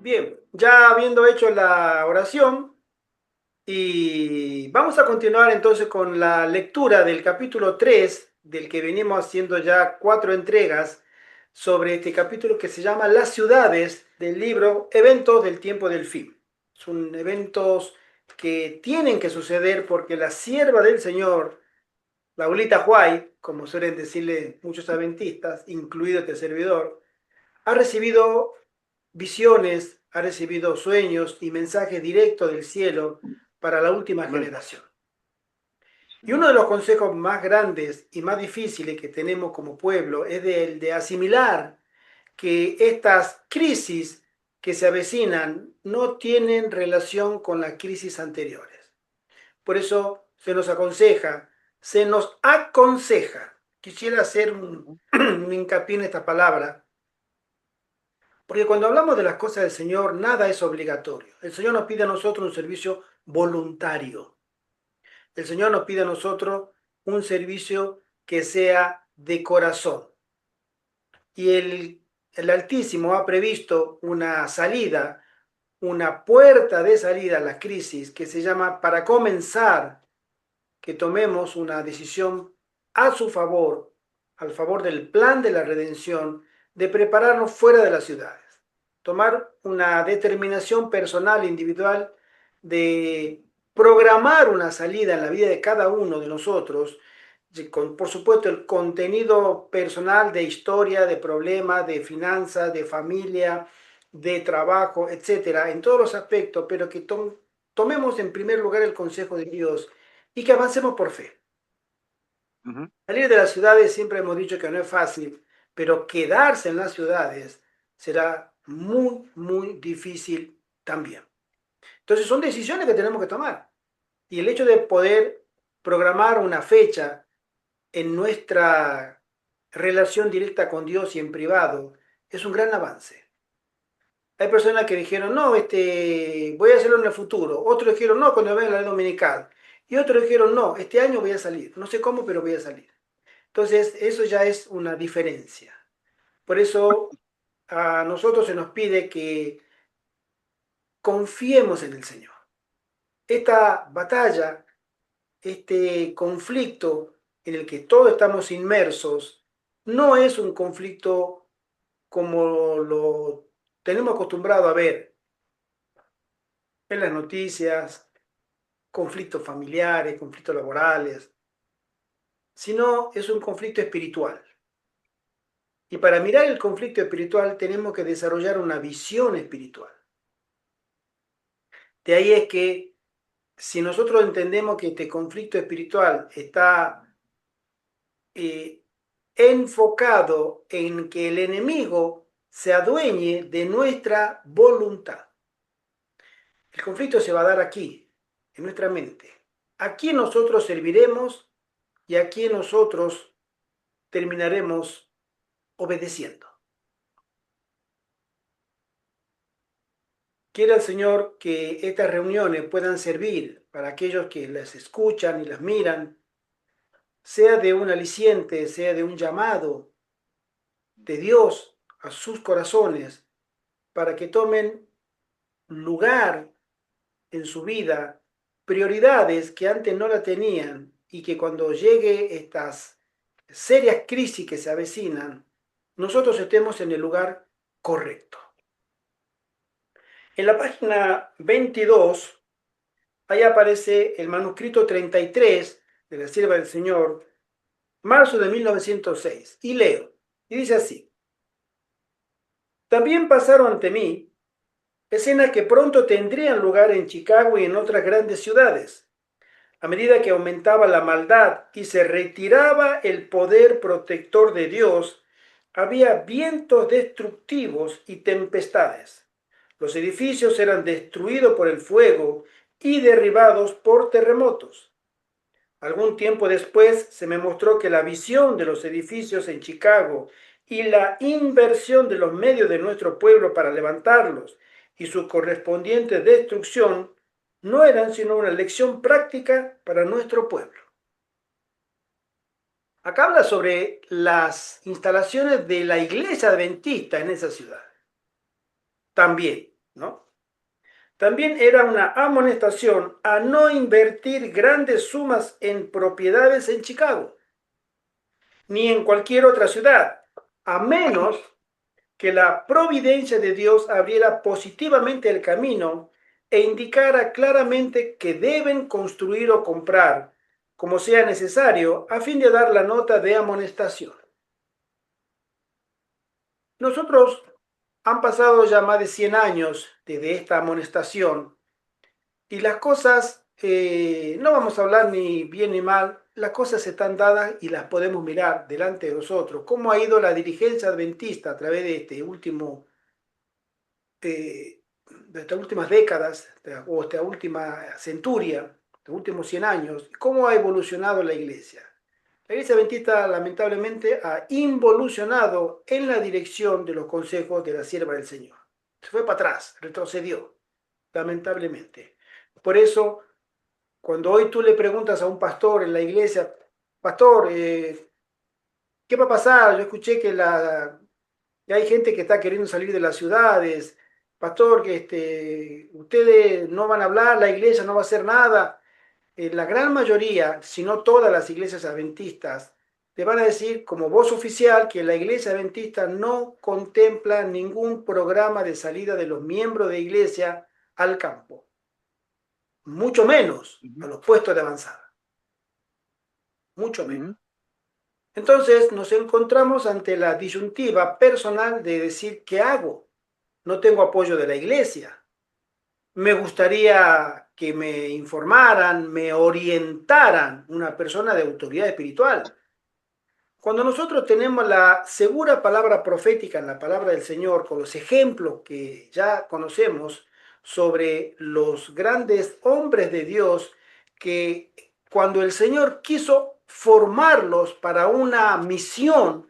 Bien, ya habiendo hecho la oración y vamos a continuar entonces con la lectura del capítulo 3 del que venimos haciendo ya 4 entregas sobre este capítulo que se llama Las ciudades del libro Eventos del tiempo del fin. Son eventos que tienen que suceder porque la sierva del Señor, la abuelita White, como suelen decirle muchos adventistas, incluido este servidor, ha recibido visiones, ha recibido sueños y mensajes directos del cielo para la última Amén. generación. Y Sí. uno de los consejos más grandes y más difíciles que tenemos como pueblo es el de asimilar que estas crisis que se avecinan no tienen relación con las crisis anteriores. Por eso se nos aconseja, quisiera hacer Ujú. un hincapié en esta palabra, porque cuando hablamos de las cosas del Señor, nada es obligatorio. El Señor nos pide a nosotros un servicio voluntario. El Señor nos pide a nosotros un servicio que sea de corazón. Y el Altísimo ha previsto una salida, una puerta de salida a la crisis que se llama para comenzar, que tomemos una decisión a su favor, al favor del plan de la redención, de prepararnos fuera de las ciudades. Tomar una determinación personal, individual, de programar una salida en la vida de cada uno de nosotros, con, por supuesto, el contenido personal de historia, de problemas, de finanzas, de familia, de trabajo, etcétera, en todos los aspectos, pero que tomemos en primer lugar el consejo de Dios y que avancemos por fe. Ujú. Salir de las ciudades siempre hemos dicho que no es fácil, pero quedarse en las ciudades será muy, muy difícil también. Entonces son decisiones que tenemos que tomar. Y el hecho de poder programar una fecha en nuestra relación directa con Dios y en privado es un gran avance. Hay personas que dijeron, no, voy a hacerlo en el futuro. Otros dijeron, no, cuando vaya a la ley dominical. Y otros dijeron, no, este año voy a salir. No sé cómo, pero voy a salir. Entonces, eso ya es una diferencia. Por eso a nosotros se nos pide que confiemos en el Señor. Esta batalla, este conflicto en el que todos estamos inmersos, no es un conflicto como lo tenemos acostumbrado a ver en las noticias, conflictos familiares, conflictos laborales, sino es un conflicto espiritual. Y para mirar el conflicto espiritual tenemos que desarrollar una visión espiritual. De ahí es que si nosotros entendemos que este conflicto espiritual está eh, enfocado en que el enemigo se adueñe de nuestra voluntad. El conflicto se va a dar aquí, en nuestra mente. ¿A quién nosotros serviremos y a quién nosotros terminaremos obedeciendo? Quiera el Señor que estas reuniones puedan servir para aquellos que las escuchan y las miran, sea de un aliciente, sea de un llamado de Dios a sus corazones, para que tomen lugar en su vida prioridades que antes no la tenían y que cuando llegue estas serias crisis que se avecinan, nosotros estemos en el lugar correcto. En la página 22, ahí aparece el manuscrito 33 de la Sierva del Señor, marzo de 1906, y leo, y dice así: también pasaron ante mí escenas que pronto tendrían lugar en Chicago y en otras grandes ciudades. A medida que aumentaba la maldad y se retiraba el poder protector de Dios, había vientos destructivos y tempestades. Los edificios eran destruidos por el fuego y derribados por terremotos. Algún tiempo después se me mostró que la visión de los edificios en Chicago y la inversión de los medios de nuestro pueblo para levantarlos y su correspondiente destrucción no eran sino una lección práctica para nuestro pueblo. Acá habla sobre las instalaciones de la iglesia adventista en esa ciudad. También. ¿no? También era una amonestación a no invertir grandes sumas en propiedades en Chicago, ni en cualquier otra ciudad, a menos que la providencia de Dios abriera positivamente el camino e indicara claramente que deben construir o comprar, como sea necesario, a fin de dar la nota de amonestación. Nosotros han pasado ya más de 100 años desde esta amonestación y las cosas, no vamos a hablar ni bien ni mal, las cosas están dadas y las podemos mirar delante de nosotros. ¿Cómo ha ido la dirigencia adventista a través de este último de estas últimas décadas o esta última centuria, los últimos 100 años, cómo ha evolucionado la iglesia? La iglesia adventista lamentablemente ha involucionado en la dirección de los consejos de la sierva del Señor. Se fue para atrás, retrocedió, lamentablemente. Por eso, cuando hoy tú le preguntas a un pastor en la iglesia, pastor, ¿qué va a pasar? Yo escuché que hay gente que está queriendo salir de las ciudades, pastor, que ustedes no van a hablar, la iglesia no va a hacer nada. La gran mayoría, si no todas las iglesias adventistas, te van a decir como voz oficial que la iglesia adventista no contempla ningún programa de salida de los miembros de iglesia al campo, mucho menos a Ujú, los puestos de avanzada, mucho menos. ujú, Entonces nos encontramos ante la disyuntiva personal de decir, ¿qué hago? No tengo apoyo de la iglesia. Me gustaría que me informaran, me orientaran una persona de autoridad espiritual. Cuando nosotros tenemos la segura palabra profética en la palabra del Señor, con los ejemplos que ya conocemos sobre los grandes hombres de Dios, que cuando el Señor quiso formarlos para una misión,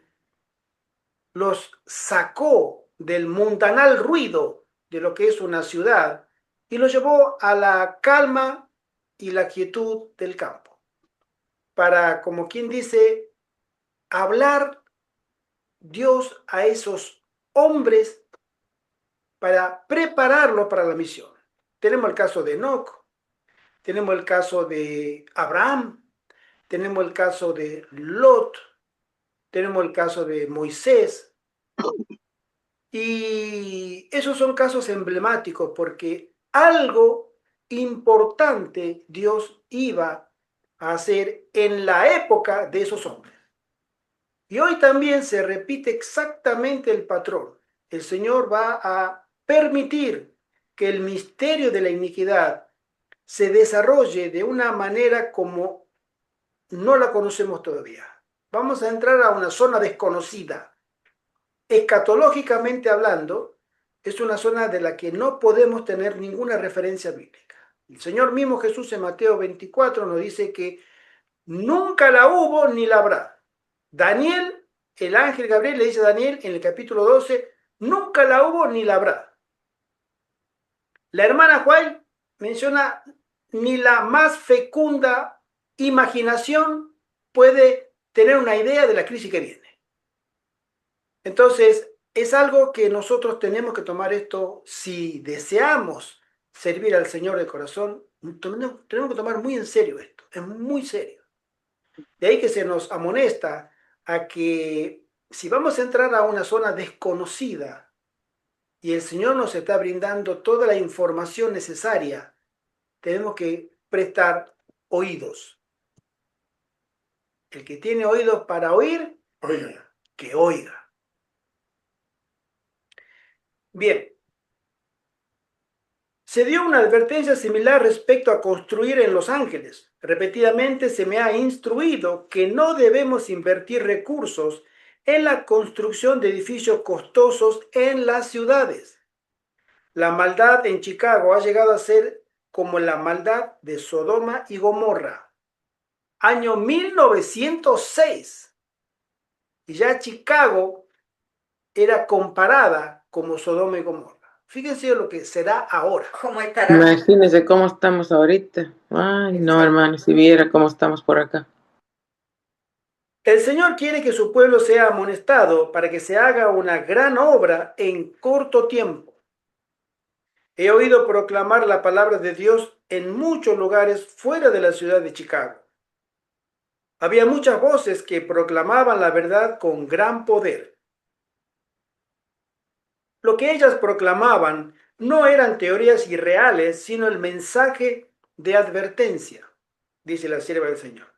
los sacó del mundanal ruido de lo que es una ciudad y los llevó a la calma y la quietud del campo, para, como quien dice, hablar Dios a esos hombres para prepararlos para la misión. Tenemos el caso de Enoch, tenemos el caso de Abraham, tenemos el caso de Lot, tenemos el caso de Moisés, y esos son casos emblemáticos porque algo importante Dios iba a hacer en la época de esos hombres. Y hoy también se repite exactamente el patrón. El Señor va a permitir que el misterio de la iniquidad se desarrolle de una manera como no la conocemos todavía. Vamos a entrar a una zona desconocida. Escatológicamente hablando, es una zona de la que no podemos tener ninguna referencia bíblica. El Señor mismo Jesús en Mateo 24 nos dice que nunca la hubo ni la habrá. Daniel, el ángel Gabriel le dice a Daniel en el capítulo 12, nunca la hubo ni la habrá. La hermana Juan menciona, ni la más fecunda imaginación puede tener una idea de la crisis que viene. Entonces, es algo que nosotros tenemos que tomar esto, si deseamos servir al Señor de corazón, tenemos que tomar muy en serio esto, es muy serio. De ahí que se nos amonesta a que si vamos a entrar a una zona desconocida y el Señor nos está brindando toda la información necesaria, tenemos que prestar oídos. El que tiene oídos para oír, oiga, que oiga. Bien, se dio una advertencia similar respecto a construir en Los Ángeles. Repetidamente se me ha instruido que no debemos invertir recursos en la construcción de edificios costosos en las ciudades. La maldad en Chicago ha llegado a ser como la maldad de Sodoma y Gomorra. Año 1906. Y ya Chicago era comparada como Sodoma y Gomorra. Fíjense lo que será ahora. ¿Cómo estará? Imagínense cómo estamos ahorita. Ay, no, hermano, si viera cómo estamos por acá. El Señor quiere que su pueblo sea amonestado para que se haga una gran obra en corto tiempo. He oído proclamar la palabra de Dios en muchos lugares fuera de la ciudad de Chicago. Había muchas voces que proclamaban la verdad con gran poder. Lo que ellas proclamaban no eran teorías irreales, sino el mensaje de advertencia, dice la sierva del Señor.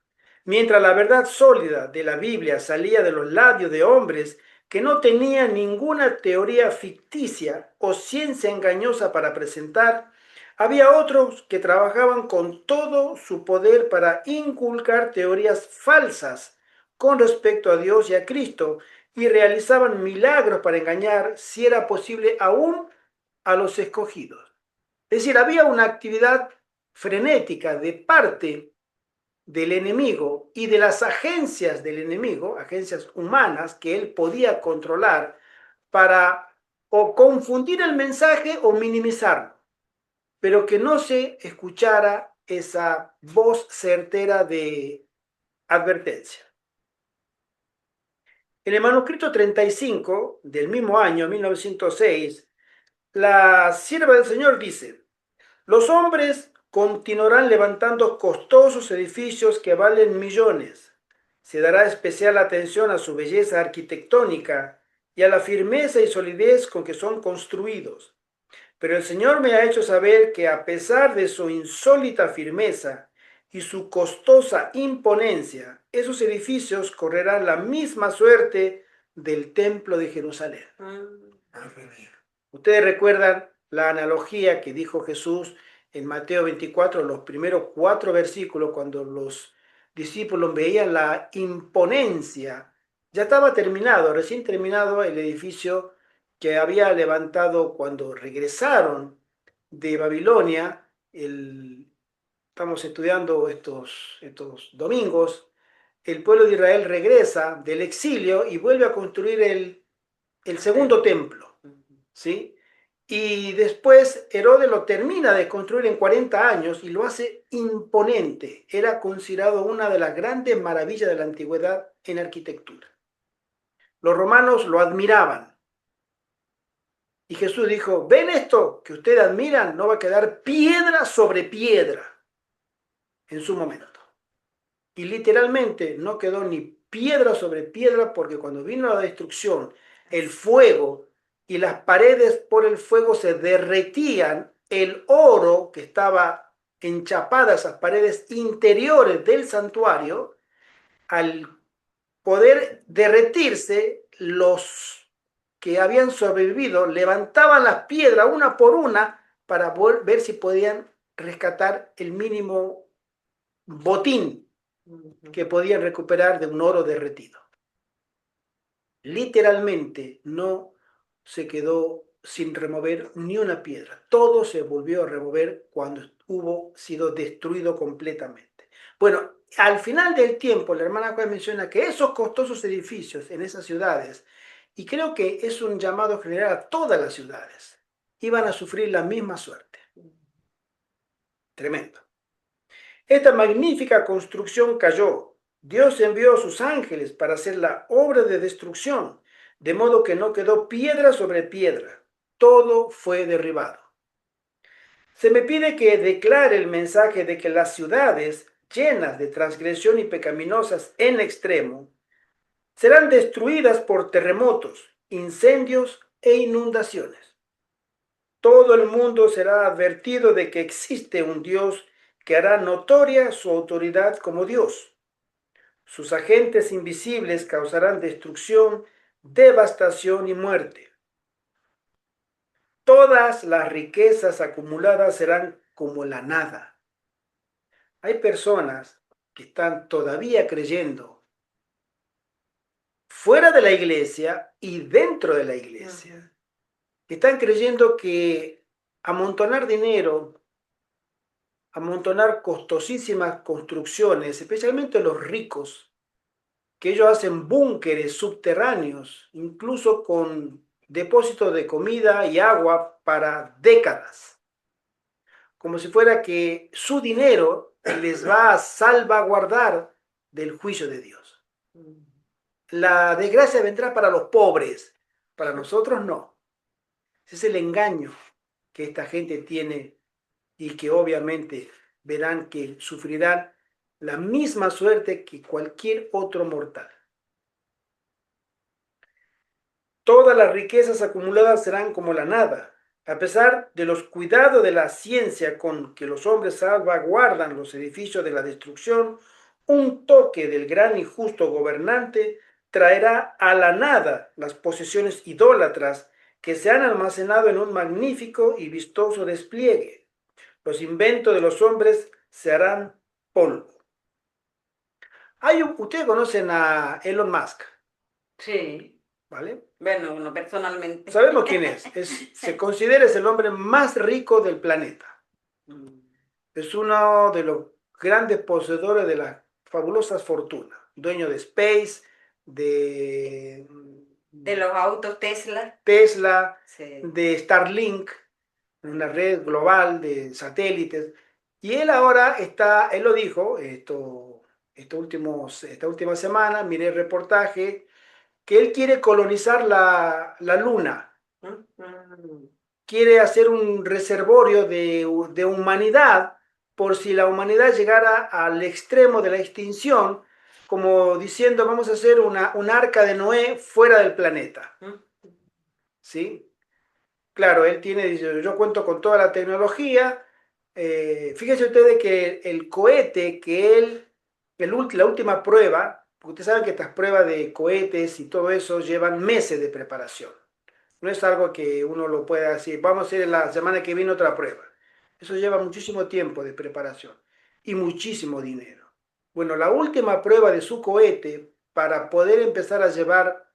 Mientras la verdad sólida de la Biblia salía de los labios de hombres que no tenían ninguna teoría ficticia o ciencia engañosa para presentar, había otros que trabajaban con todo su poder para inculcar teorías falsas con respecto a Dios y a Cristo, y realizaban milagros para engañar, si era posible, aún a los escogidos. Es decir, había una actividad frenética de parte del enemigo y de las agencias del enemigo, agencias humanas que él podía controlar para o confundir el mensaje o minimizarlo, pero que no se escuchara esa voz certera de advertencia. En el manuscrito 35 del mismo año, 1906, la sierva del Señor dice: los hombres continuarán levantando costosos edificios que valen millones. Se dará especial atención a su belleza arquitectónica y a la firmeza y solidez con que son construidos. Pero el Señor me ha hecho saber que a pesar de su insólita firmeza y su costosa imponencia, esos edificios correrán la misma suerte del templo de Jerusalén. Ustedes recuerdan la analogía que dijo Jesús en Mateo 24, los primeros 4 versículos, cuando los discípulos veían la imponencia. Ya estaba terminado, recién terminado el edificio que había levantado cuando regresaron de Babilonia. Estamos estudiando estos domingos. El pueblo de Israel regresa del exilio y vuelve a construir el segundo templo, ¿sí? Y después Herodes lo termina de construir en 40 años y lo hace imponente. Era considerado una de las grandes maravillas de la antigüedad en arquitectura. Los romanos lo admiraban. Y Jesús dijo: ¿ven esto que ustedes admiran? No va a quedar piedra sobre piedra en su momento. Y literalmente no quedó ni piedra sobre piedra, porque cuando vino la destrucción, el fuego y las paredes por el fuego se derretían, el oro que estaba enchapada, esas paredes interiores del santuario, al poder derretirse, los que habían sobrevivido levantaban las piedras una por una para ver si podían rescatar el mínimo botín que podían recuperar de un oro derretido. Literalmente no se quedó sin remover ni una piedra. Todo se volvió a remover cuando hubo sido destruido completamente. Bueno, al final del tiempo, la hermana Juan menciona que esos costosos edificios en esas ciudades, y creo que es un llamado general a todas las ciudades, iban a sufrir la misma suerte. Tremendo. Esta magnífica construcción cayó. Dios envió a sus ángeles para hacer la obra de destrucción, de modo que no quedó piedra sobre piedra. Todo fue derribado. Se me pide que declare el mensaje de que las ciudades llenas de transgresión y pecaminosas en extremo serán destruidas por terremotos, incendios e inundaciones. Todo el mundo será advertido de que existe un Dios que hará notoria su autoridad como Dios. Sus agentes invisibles causarán destrucción, devastación y muerte. Todas las riquezas acumuladas serán como la nada. Hay personas que están todavía creyendo fuera de la iglesia y dentro de la iglesia, que están creyendo que amontonar dinero, amontonar costosísimas construcciones, especialmente los ricos, que ellos hacen búnkeres subterráneos, incluso con depósitos de comida y agua para décadas, como si fuera que su dinero les va a salvaguardar del juicio de Dios. La desgracia vendrá para los pobres, para nosotros no. Ese es el engaño que esta gente tiene y que obviamente verán que sufrirán la misma suerte que cualquier otro mortal. Todas las riquezas acumuladas serán como la nada, a pesar de los cuidados de la ciencia con que los hombres salvaguardan los edificios de la destrucción. Un toque del gran y justo gobernante traerá a la nada las posesiones idólatras que se han almacenado en un magnífico y vistoso despliegue. Los inventos de los hombres se harán polvo. Ustedes conocen a Elon Musk, Sí, ¿vale? bueno, no personalmente. Sabemos quién es. Se considera es el hombre más rico del planeta. Es uno de los grandes poseedores de las fabulosas fortunas. Dueño de Space, De los autos Tesla. Tesla, Sí. de Starlink, una red global de satélites. Y él ahora está, él lo dijo, esta última semana, miré el reportaje, que él quiere colonizar la Luna. Quiere hacer un reservorio de humanidad por si la humanidad llegara al extremo de la extinción, como diciendo, vamos a hacer un arca de Noé fuera del planeta. ¿Sí? Claro, él dice, yo cuento con toda la tecnología. Fíjense ustedes que el cohete que la última prueba, porque ustedes saben que estas pruebas de cohetes y todo eso llevan meses de preparación. No es algo que uno lo pueda decir, vamos a hacer la semana que viene otra prueba. Eso lleva muchísimo tiempo de preparación y muchísimo dinero. Bueno, la última prueba de su cohete para poder empezar a llevar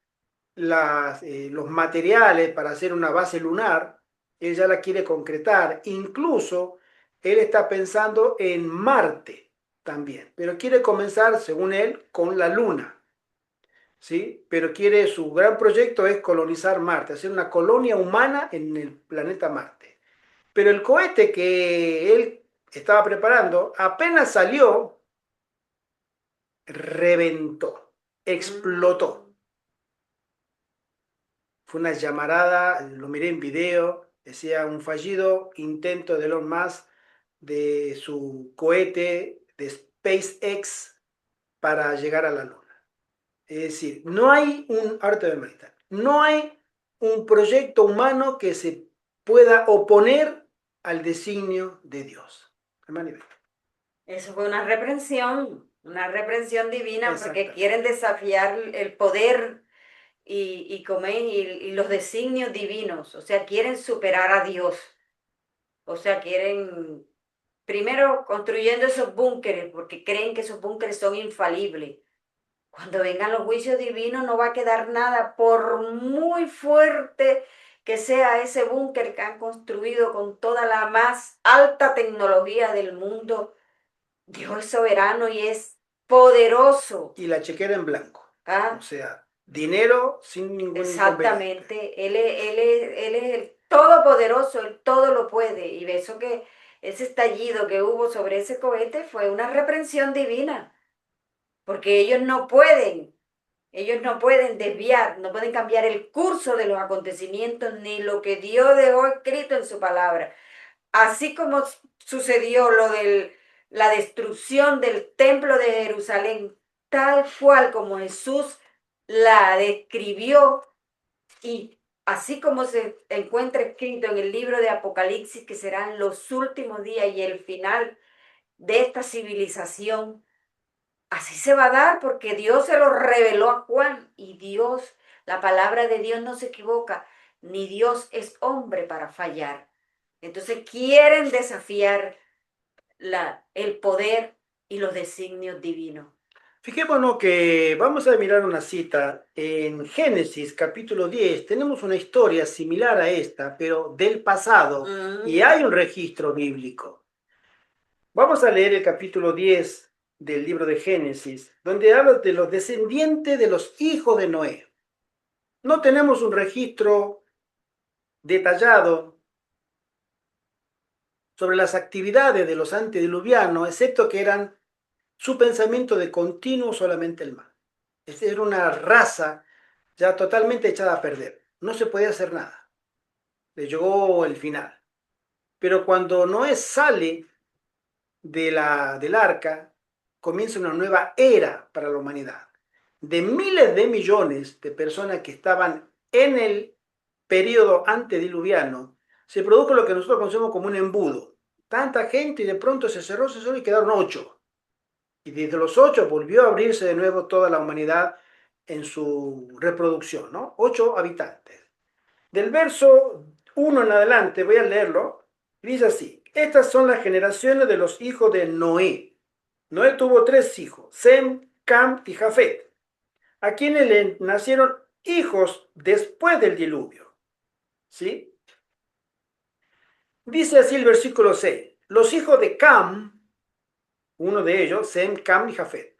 los materiales para hacer una base lunar, él ya la quiere concretar. Incluso él está pensando en Marte también, pero quiere comenzar, según él, con la Luna. ¿Sí? Pero su gran proyecto es colonizar Marte, hacer una colonia humana en el planeta Marte. Pero el cohete que él estaba preparando, apenas salió, reventó, explotó. Fue una llamarada, lo miré en video, decía un fallido intento de Elon Musk de su cohete de SpaceX para llegar a la Luna. Es decir, no hay no hay un proyecto humano que se pueda oponer al designio de Dios. Eso fue una reprensión divina, porque Exacto. quieren desafiar el poder y los designios divinos. O sea, quieren superar a Dios. O sea, quieren, primero construyendo esos búnkeres, porque creen que esos búnkeres son infalibles. Cuando vengan los juicios divinos no va a quedar nada, por muy fuerte que sea ese búnker que han construido con toda la más alta tecnología del mundo. Dios es soberano y es poderoso. Y la chequera en blanco. ¿Ah? O sea, dinero sin ningún Exactamente. Él es el todopoderoso, él todo lo puede. Y eso que ese estallido que hubo sobre ese cohete fue una reprensión divina. Porque ellos no pueden desviar, no pueden cambiar el curso de los acontecimientos ni lo que Dios dejó escrito en su palabra. Así como sucedió lo de la destrucción del templo de Jerusalén, tal cual como Jesús la describió, y así como se encuentra escrito en el libro de Apocalipsis, que serán los últimos días y el final de esta civilización, así se va a dar, porque Dios se lo reveló a Juan, y Dios, la palabra de Dios no se equivoca, ni Dios es hombre para fallar. Entonces quieren desafiar el poder y los designios divinos. Fijémonos que vamos a mirar una cita en Génesis capítulo 10. Tenemos una historia similar a esta, pero del pasado, y hay un registro bíblico. Vamos a leer el capítulo 10 del libro de Génesis, donde habla de los descendientes de los hijos de Noé. No tenemos un registro detallado sobre las actividades de los antediluvianos, excepto que eran su pensamiento de continuo solamente el mal. Era una raza ya totalmente echada a perder. No se podía hacer nada. Le llegó el final. Pero cuando Noé sale del arca, comienza una nueva era para la humanidad. De miles de millones de personas que estaban en el periodo antediluviano, se produjo lo que nosotros conocemos como un embudo. Tanta gente y de pronto se cerró y quedaron 8. Y desde los 8 volvió a abrirse de nuevo toda la humanidad en su reproducción, ¿no? 8 habitantes. Del verso 1 en adelante, voy a leerlo, dice así: estas son las generaciones de los hijos de Noé. Noé tuvo 3 hijos, Sem, Cam y Jafet, a quienes le nacieron hijos después del diluvio. ¿Sí? Dice así el versículo 6, los hijos de Cam, uno de ellos, Sem, Cam y Jafet.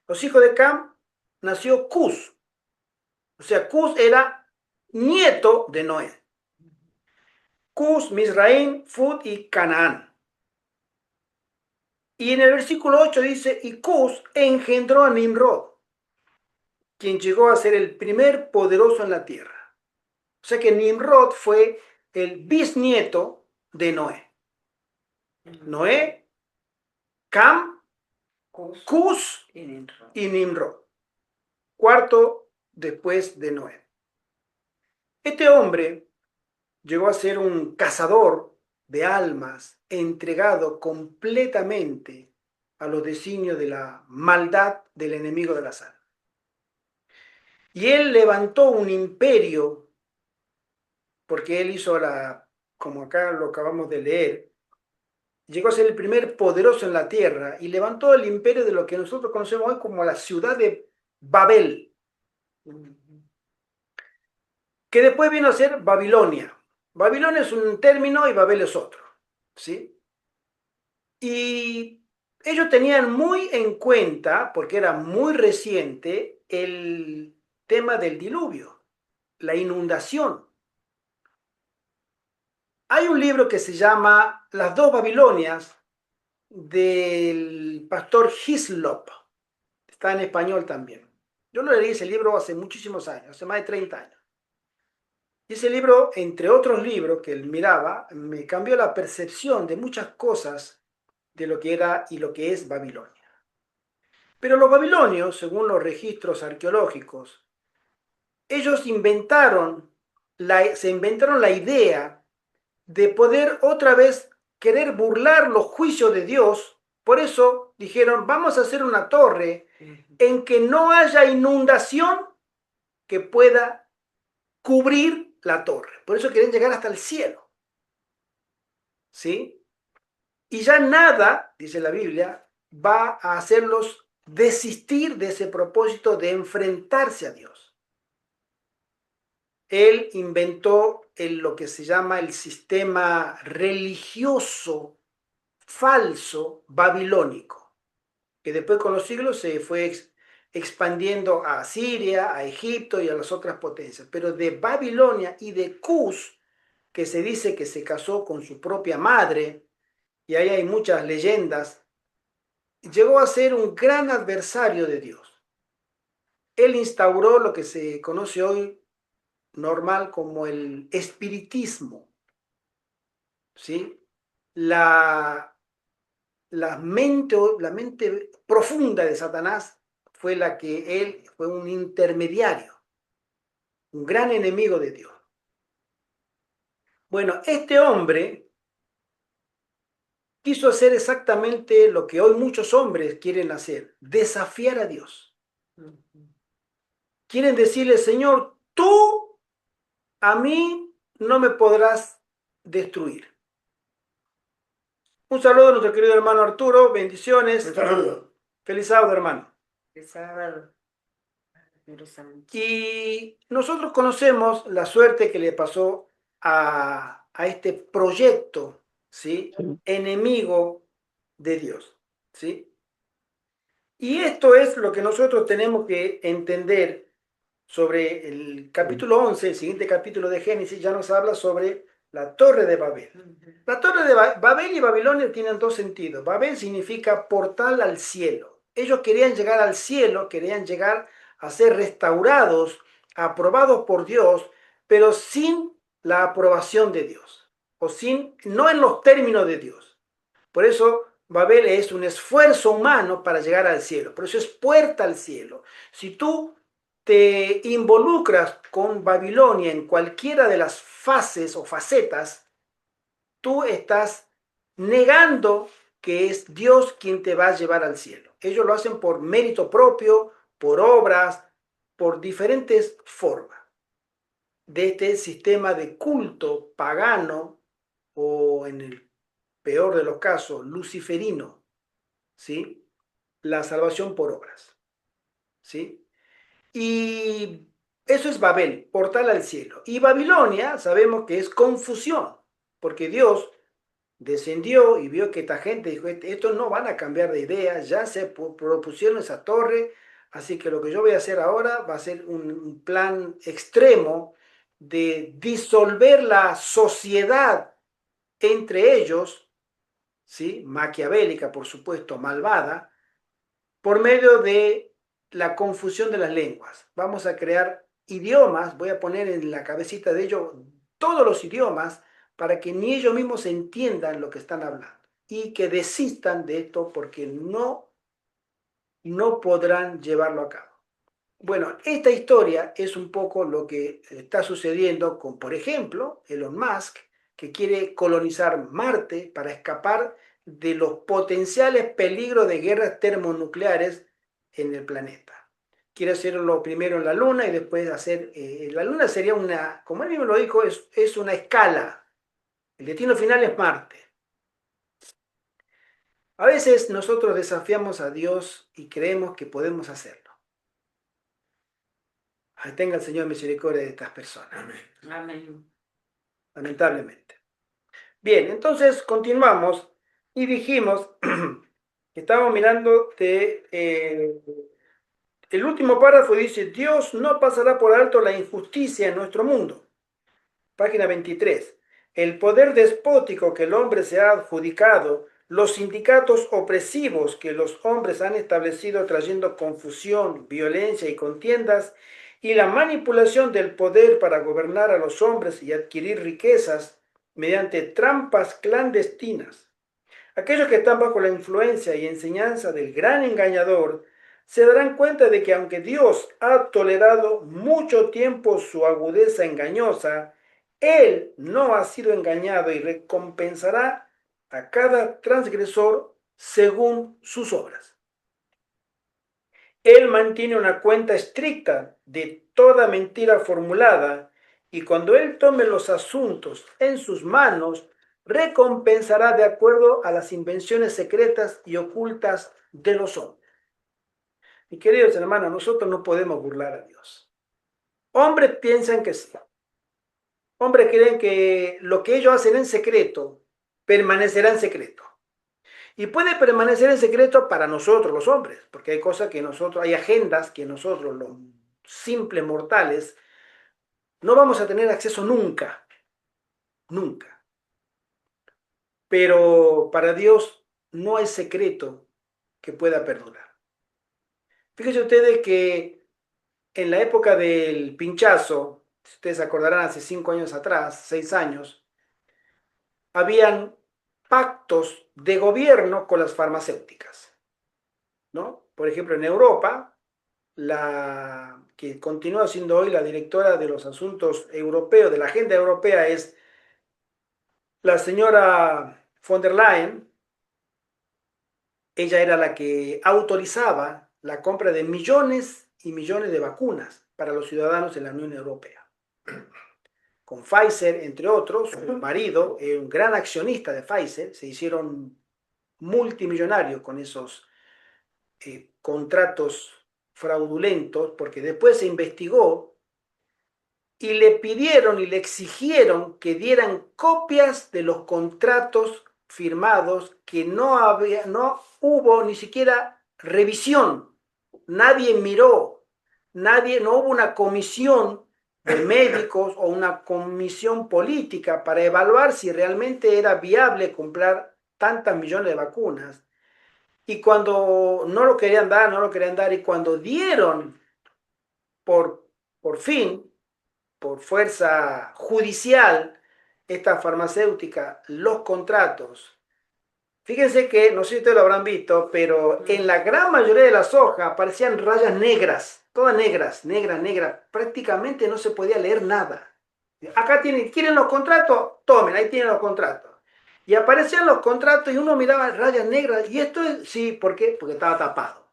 Los hijos de Cam nació Cus. O sea, Cus era nieto de Noé. Cus, Mizraim, Fud y Canaán. Y en el versículo 8 dice, y Cus engendró a Nimrod, quien llegó a ser el primer poderoso en la tierra. O sea que Nimrod fue el bisnieto de Noé. Noé, Cam, Cus y Nimrod. Cuarto después de Noé. Este hombre llegó a ser un cazador de almas, entregado completamente a los designios de la maldad del enemigo de las almas. Y él levantó un imperio, porque él hizo como acá lo acabamos de leer, llegó a ser el primer poderoso en la tierra y levantó el imperio de lo que nosotros conocemos hoy como la ciudad de Babel, que después vino a ser Babilonia. Babilonia es un término y Babel es otro, ¿sí? Y ellos tenían muy en cuenta, porque era muy reciente, el tema del diluvio, la inundación. Hay un libro que se llama Las dos Babilonias, del pastor Hislop. Está en español también. Yo lo leí ese libro hace muchísimos años, hace más de 30 años. Y ese libro, entre otros libros que él miraba, me cambió la percepción de muchas cosas de lo que era y lo que es Babilonia. Pero los babilonios, según los registros arqueológicos, ellos se inventaron la idea de poder otra vez querer burlar los juicios de Dios. Por eso dijeron, vamos a hacer una torre en que no haya inundación que pueda cubrir la torre. Por eso quieren llegar hasta el cielo. ¿Sí? Y ya nada, dice la Biblia, va a hacerlos desistir de ese propósito de enfrentarse a Dios. Él inventó lo que se llama el sistema religioso falso babilónico, que después con los siglos se fue expandiendo a Siria, a Egipto y a las otras potencias. Pero de Babilonia y de Cus, que se dice que se casó con su propia madre, y ahí hay muchas leyendas, llegó a ser un gran adversario de Dios. Él instauró lo que se conoce hoy normal como el espiritismo, ¿sí? La mente profunda de Satanás fue la que él fue un intermediario, un gran enemigo de Dios. Bueno, este hombre quiso hacer exactamente lo que hoy muchos hombres quieren hacer, desafiar a Dios. Quieren decirle, Señor, tú a mí no me podrás destruir. Un saludo a nuestro querido hermano Arturo, bendiciones. Feliz sábado, hermano. Feliz sábado. Y nosotros conocemos la suerte que le pasó a este proyecto, ¿sí? Enemigo de Dios, ¿sí? Y esto es lo que nosotros tenemos que entender sobre el capítulo 11, el siguiente capítulo de Génesis, ya nos habla sobre la Torre de Babel. La Torre de Babel y Babilonia tienen dos sentidos. Babel significa portal al cielo. Ellos querían llegar al cielo, querían llegar a ser restaurados, aprobados por Dios, pero sin la aprobación de Dios. no en los términos de Dios. Por eso Babel es un esfuerzo humano para llegar al cielo. Por eso es puerta al cielo. Si tú te involucras con Babilonia en cualquiera de las fases o facetas, tú estás negando que es Dios quien te va a llevar al cielo. Ellos lo hacen por mérito propio, por obras, por diferentes formas de este sistema de culto pagano o, en el peor de los casos, luciferino, ¿sí? La salvación por obras, ¿sí? Y eso es Babel, portal al cielo. Y Babilonia sabemos que es confusión, porque Dios descendió y vio que esta gente dijo, estos no van a cambiar de idea, ya se propusieron esa torre, así que lo que yo voy a hacer ahora va a ser un plan extremo de disolver la sociedad entre ellos, ¿sí? Maquiavélica, por supuesto, malvada, por medio de la confusión de las lenguas. Vamos a crear idiomas, voy a poner en la cabecita de ellos todos los idiomas para que ni ellos mismos entiendan lo que están hablando y que desistan de esto porque no podrán llevarlo a cabo. Bueno, esta historia es un poco lo que está sucediendo con, por ejemplo, Elon Musk, que quiere colonizar Marte para escapar de los potenciales peligros de guerras termonucleares en el planeta. Quiere hacerlo primero en la Luna y después hacer... la Luna sería una, como él mismo lo dijo, es una escala. El destino final es Marte. A veces nosotros desafiamos a Dios y creemos que podemos hacerlo. Tenga el Señor misericordia de estas personas. Amén. Amén. Lamentablemente. Bien, entonces continuamos y dijimos que estábamos mirando el último párrafo dice, Dios no pasará por alto la injusticia en nuestro mundo. Página 23. El poder despótico que el hombre se ha adjudicado, los sindicatos opresivos que los hombres han establecido trayendo confusión, violencia y contiendas, y la manipulación del poder para gobernar a los hombres y adquirir riquezas mediante trampas clandestinas. Aquellos que están bajo la influencia y enseñanza del gran engañador se darán cuenta de que aunque Dios ha tolerado mucho tiempo su agudeza engañosa, Él no ha sido engañado y recompensará a cada transgresor según sus obras. Él mantiene una cuenta estricta de toda mentira formulada y cuando Él tome los asuntos en sus manos, recompensará de acuerdo a las invenciones secretas y ocultas de los hombres. Mi queridos hermanos, nosotros no podemos burlar a Dios. Hombres piensan que sí. Hombres creen que lo que ellos hacen en secreto permanecerá en secreto. Y puede permanecer en secreto para nosotros los hombres, porque hay cosas que nosotros, hay agendas que nosotros los simples mortales no vamos a tener acceso nunca, nunca. Pero para Dios no hay secreto que pueda perdurar. Fíjense ustedes que en la época del pinchazo, si ustedes se acordarán hace 5 años atrás, 6 años, habían pactos de gobierno con las farmacéuticas, ¿no? Por ejemplo, en Europa, la que continúa siendo hoy la directora de los asuntos europeos, de la agenda europea, es la señora von der Leyen. Ella era la que autorizaba la compra de millones y millones de vacunas para los ciudadanos de la Unión Europea. Con Pfizer, entre otros, su marido, un gran accionista de Pfizer, se hicieron multimillonarios con esos contratos fraudulentos, porque después se investigó y le pidieron y le exigieron que dieran copias de los contratos firmados que no hubo ni siquiera revisión, nadie miró, no hubo una comisión de médicos o una comisión política para evaluar si realmente era viable comprar tantas millones de vacunas. Y cuando no lo querían dar, y cuando dieron por fin, por fuerza judicial, esta farmacéutica, los contratos. Fíjense que, no sé si ustedes lo habrán visto, pero en la gran mayoría de las hojas aparecían rayas negras, todas negras, negras. Prácticamente no se podía leer nada. Acá tienen, ¿quieren los contratos? Tomen, ahí tienen los contratos. Y aparecían los contratos y uno miraba rayas negras. Y esto es, sí, ¿por qué? Porque estaba tapado.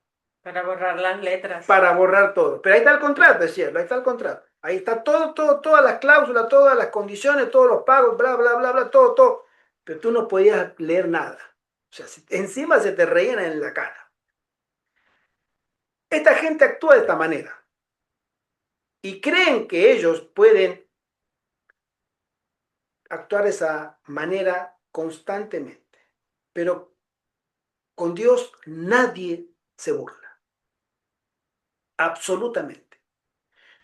Para borrar las letras. Para borrar todo. Pero ahí está el contrato, es cierto, ahí está el contrato. Ahí está todas las cláusulas, todas las condiciones, todos los pagos, bla, bla, bla, bla, todo. Pero tú no podías leer nada. O sea, encima se te reían en la cara. Esta gente actúa de esta manera. Y creen que ellos pueden actuar de esa manera constantemente. Pero con Dios nadie se burla. Absolutamente.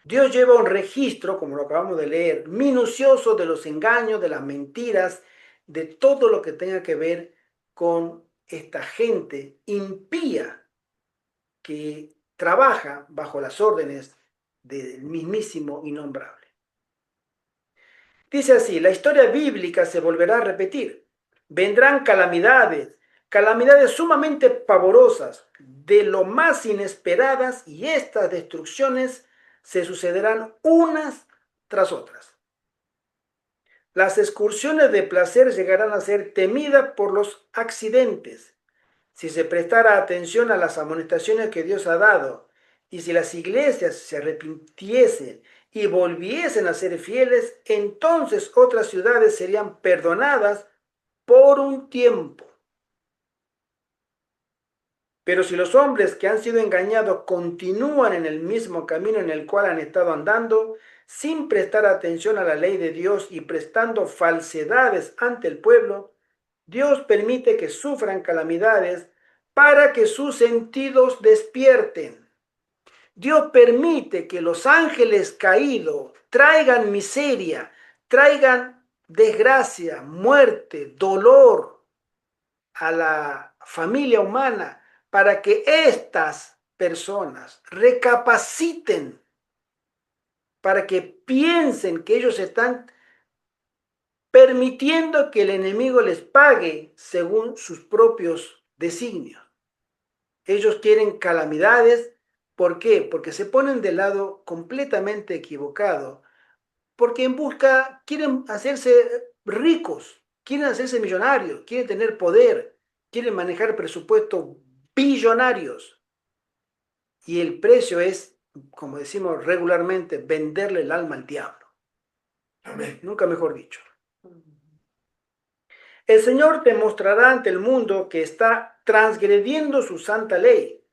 Dios lleva un registro, como lo acabamos de leer, minucioso de los engaños, de las mentiras, de todo lo que tenga que ver con esta gente impía que trabaja bajo las órdenes del mismísimo innombrable. Dice así, la historia bíblica se volverá a repetir. Vendrán calamidades sumamente pavorosas, de lo más inesperadas, y estas destrucciones se sucederán unas tras otras. Las excursiones de placer llegarán a ser temidas por los accidentes. Si se prestara atención a las amonestaciones que Dios ha dado, y si las iglesias se arrepintiesen y volviesen a ser fieles, entonces otras ciudades serían perdonadas por un tiempo. Pero si los hombres que han sido engañados continúan en el mismo camino en el cual han estado andando, sin prestar atención a la ley de Dios y prestando falsedades ante el pueblo, Dios permite que sufran calamidades para que sus sentidos despierten. Dios permite que los ángeles caídos traigan miseria, traigan desgracia, muerte, dolor a la familia humana, para que estas personas recapaciten, para que piensen que ellos están permitiendo que el enemigo les pague según sus propios designios. Ellos quieren calamidades. ¿Por qué? Porque se ponen del lado completamente equivocado, porque quieren hacerse ricos, quieren hacerse millonarios, quieren tener poder, quieren manejar presupuestos billonarios. Y el precio es, como decimos regularmente, venderle el alma al diablo. Amén. Nunca mejor dicho. El Señor te mostrará ante el mundo que está transgrediendo su santa ley,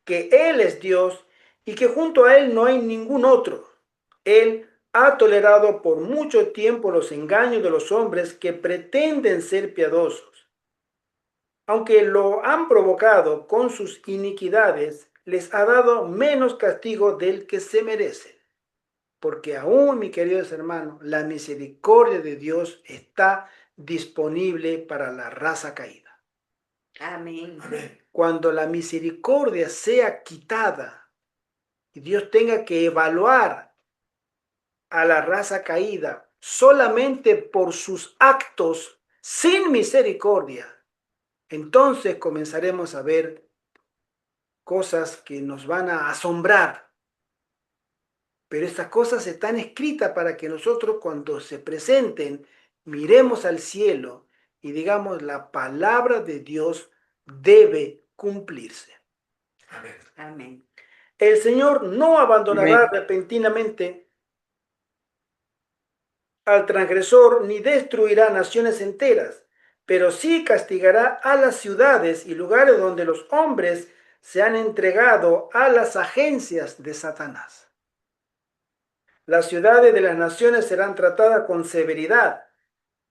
que Él es Dios y que junto a Él no hay ningún otro. Él ha tolerado por mucho tiempo los engaños de los hombres que pretenden ser piadosos. Aunque lo han provocado con sus iniquidades, les ha dado menos castigo del que se merecen. Porque aún, mis queridos hermanos, la misericordia de Dios está disponible para la raza caída. Amén. Cuando la misericordia sea quitada y Dios tenga que evaluar a la raza caída solamente por sus actos sin misericordia, entonces comenzaremos a ver cosas que nos van a asombrar. Pero estas cosas están escritas para que nosotros, cuando se presenten, miremos al cielo y digamos, la palabra de Dios debe cumplirse. Amén. Amén. El Señor no abandonará Amén. repentinamente al transgresor ni destruirá naciones enteras, pero sí castigará a las ciudades y lugares donde los hombres se han entregado a las agencias de Satanás. Las ciudades de las naciones serán tratadas con severidad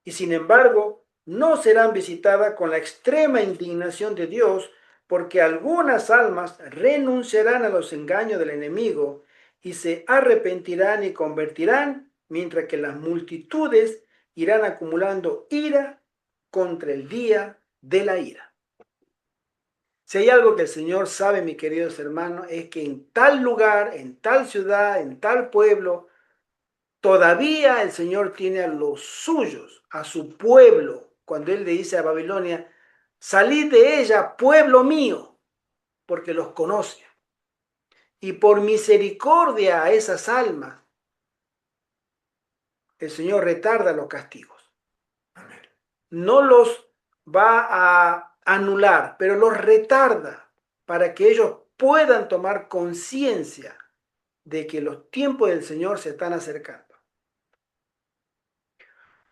y sin embargo no serán visitadas con la extrema indignación de Dios, porque algunas almas renunciarán a los engaños del enemigo y se arrepentirán y convertirán, mientras que las multitudes irán acumulando ira contra el día de la ira. Si hay algo que el Señor sabe, mis queridos hermanos, es que en tal lugar, en tal ciudad, en tal pueblo, Todavía el Señor tiene a los suyos, a su pueblo, cuando Él le dice a Babilonia, salid de ella, pueblo mío, porque los conoce. Y por misericordia a esas almas, el Señor retarda los castigos. No los va a anular, pero los retarda para que ellos puedan tomar conciencia de que los tiempos del Señor se están acercando.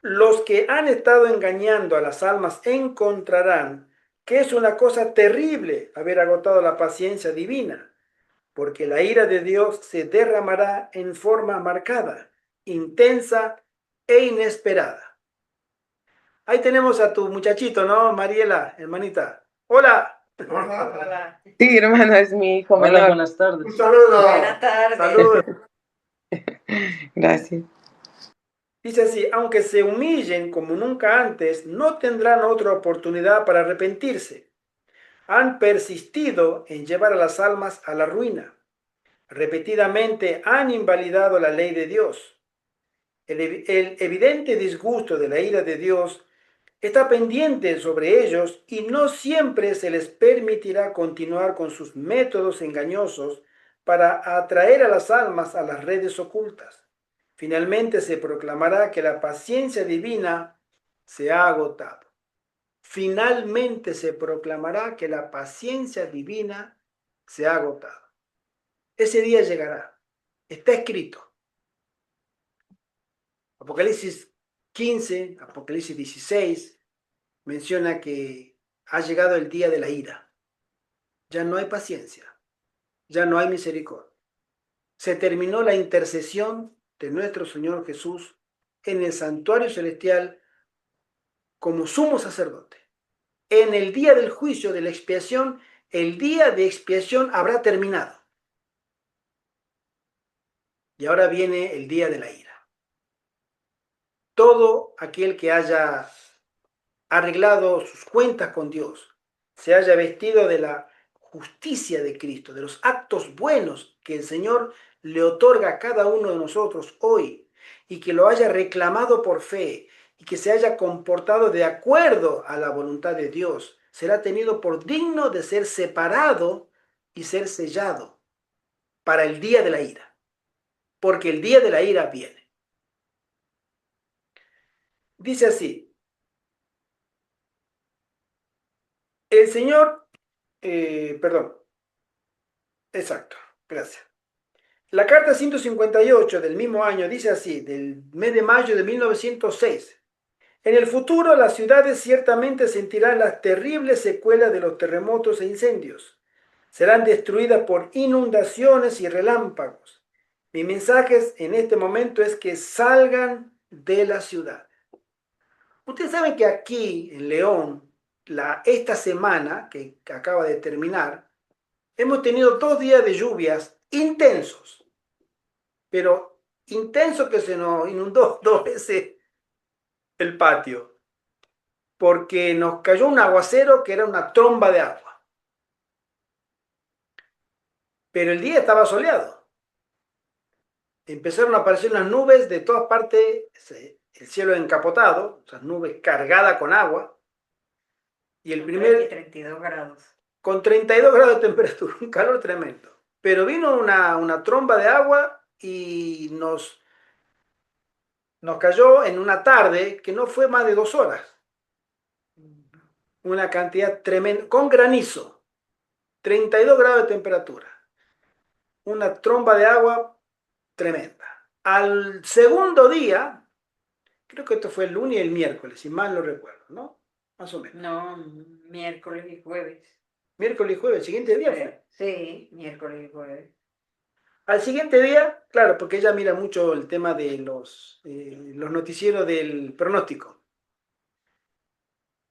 Los que han estado engañando a las almas encontrarán que es una cosa terrible haber agotado la paciencia divina, porque la ira de Dios se derramará en forma marcada, intensa e inesperada. Ahí tenemos a tu muchachito, ¿no, Mariela, hermanita? Hola. Hola. Sí, hermano, es mi hijo Hola, menor. buenas tardes. Un saludo. Buenas tardes. Saludos. Gracias. Dice así, aunque se humillen como nunca antes, no tendrán otra oportunidad para arrepentirse. Han persistido en llevar a las almas a la ruina. Repetidamente han invalidado la ley de Dios. El evidente disgusto de la ira de Dios está pendiente sobre ellos y no siempre se les permitirá continuar con sus métodos engañosos para atraer a las almas a las redes ocultas. Finalmente se proclamará que la paciencia divina se ha agotado. Finalmente se proclamará que la paciencia divina se ha agotado. Ese día llegará. Está escrito. Apocalipsis 15, Apocalipsis 16, menciona que ha llegado el día de la ira. Ya no hay paciencia, ya no hay misericordia. Se terminó la intercesión de nuestro Señor Jesús en el santuario celestial como sumo sacerdote. En el día del juicio, de la expiación, el día de expiación habrá terminado. Y ahora viene el día de la ira. Todo aquel que haya arreglado sus cuentas con Dios, se haya vestido de la justicia de Cristo, de los actos buenos que el Señor le otorga a cada uno de nosotros hoy, y que lo haya reclamado por fe, y que se haya comportado de acuerdo a la voluntad de Dios, será tenido por digno de ser separado y ser sellado para el día de la ira, porque el día de la ira viene. Dice así, el Señor, perdón, exacto, gracias. La carta 158 del mismo año dice así, del mes de mayo de 1906. En el futuro las ciudades ciertamente sentirán las terribles secuelas de los terremotos e incendios. Serán destruidas por inundaciones y relámpagos. Mi mensaje en este momento es que salgan de la ciudad. Ustedes saben que aquí en León, esta semana que acaba de terminar, hemos tenido 2 días de lluvias intensos, pero intenso que se nos inundó 2 veces el patio, porque nos cayó un aguacero que era una tromba de agua. Pero el día estaba soleado. Empezaron a aparecer unas nubes de todas partes, el cielo encapotado, esas nubes cargadas con agua. Y el primer... 32 grados. Con 32 grados de temperatura, un calor tremendo. Pero vino una tromba de agua y nos cayó en una tarde que no fue más de 2 horas. Una cantidad tremenda, con granizo, 32 grados de temperatura. Una tromba de agua tremenda. Al segundo día, creo que esto fue el lunes y el miércoles, si mal no recuerdo, ¿no? Más o menos. No, miércoles y jueves. Miércoles y jueves, el siguiente día fue. Sí, miércoles y jueves. Al siguiente día, claro, porque ella mira mucho el tema de los noticieros del pronóstico.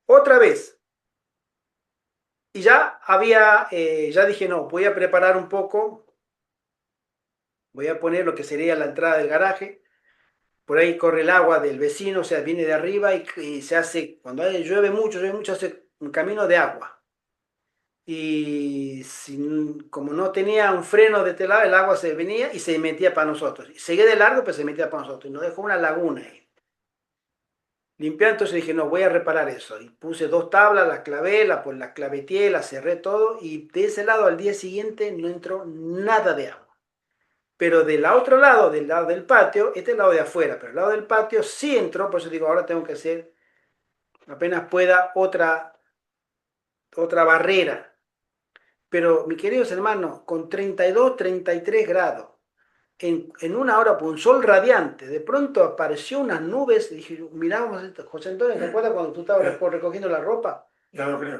Otra vez. Y ya ya dije, no, voy a preparar un poco. Voy a poner lo que sería la entrada del garaje. Por ahí corre el agua del vecino, o sea, viene de arriba y se hace, cuando llueve mucho, hace un camino de agua. y como no tenía un freno de este lado, el agua se venía y se metía para nosotros. Y seguía de largo, pero se metía para nosotros. Y nos dejó una laguna ahí. Limpié, entonces dije, no, voy a reparar eso. Y puse 2 tablas, las clavé, pues las claveteé, las cerré todo. Y de ese lado al día siguiente no entró nada de agua. Pero del otro lado, del lado del patio, este es el lado de afuera, pero el lado del patio sí entró. Por eso digo, ahora tengo que hacer, apenas pueda, otra barrera. Pero, mis queridos hermanos, con 32, 33 grados, en una hora por un sol radiante, de pronto apareció unas nubes, y dije, mirábamos esto. José Antonio, ¿te acuerdas cuando tú estabas recogiendo la ropa? Ya lo creo.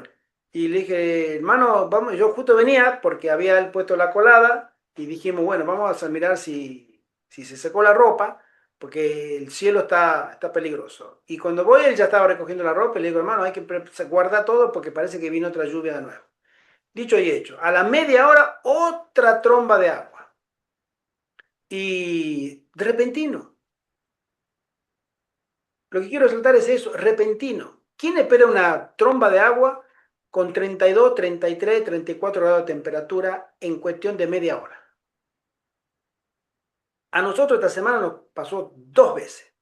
Y le dije, hermano, vamos, yo justo venía porque había él puesto la colada y dijimos, bueno, vamos a mirar si se secó la ropa, porque el cielo está peligroso. Y cuando voy, él ya estaba recogiendo la ropa y le digo, hermano, hay que guardar todo porque parece que vino otra lluvia de nuevo. Dicho y hecho, a la media hora, otra tromba de agua. Y de repentino. Lo que quiero resaltar es eso, repentino. ¿Quién espera una tromba de agua con 32, 33, 34 grados de temperatura en cuestión de media hora? A nosotros esta semana nos pasó 2 veces.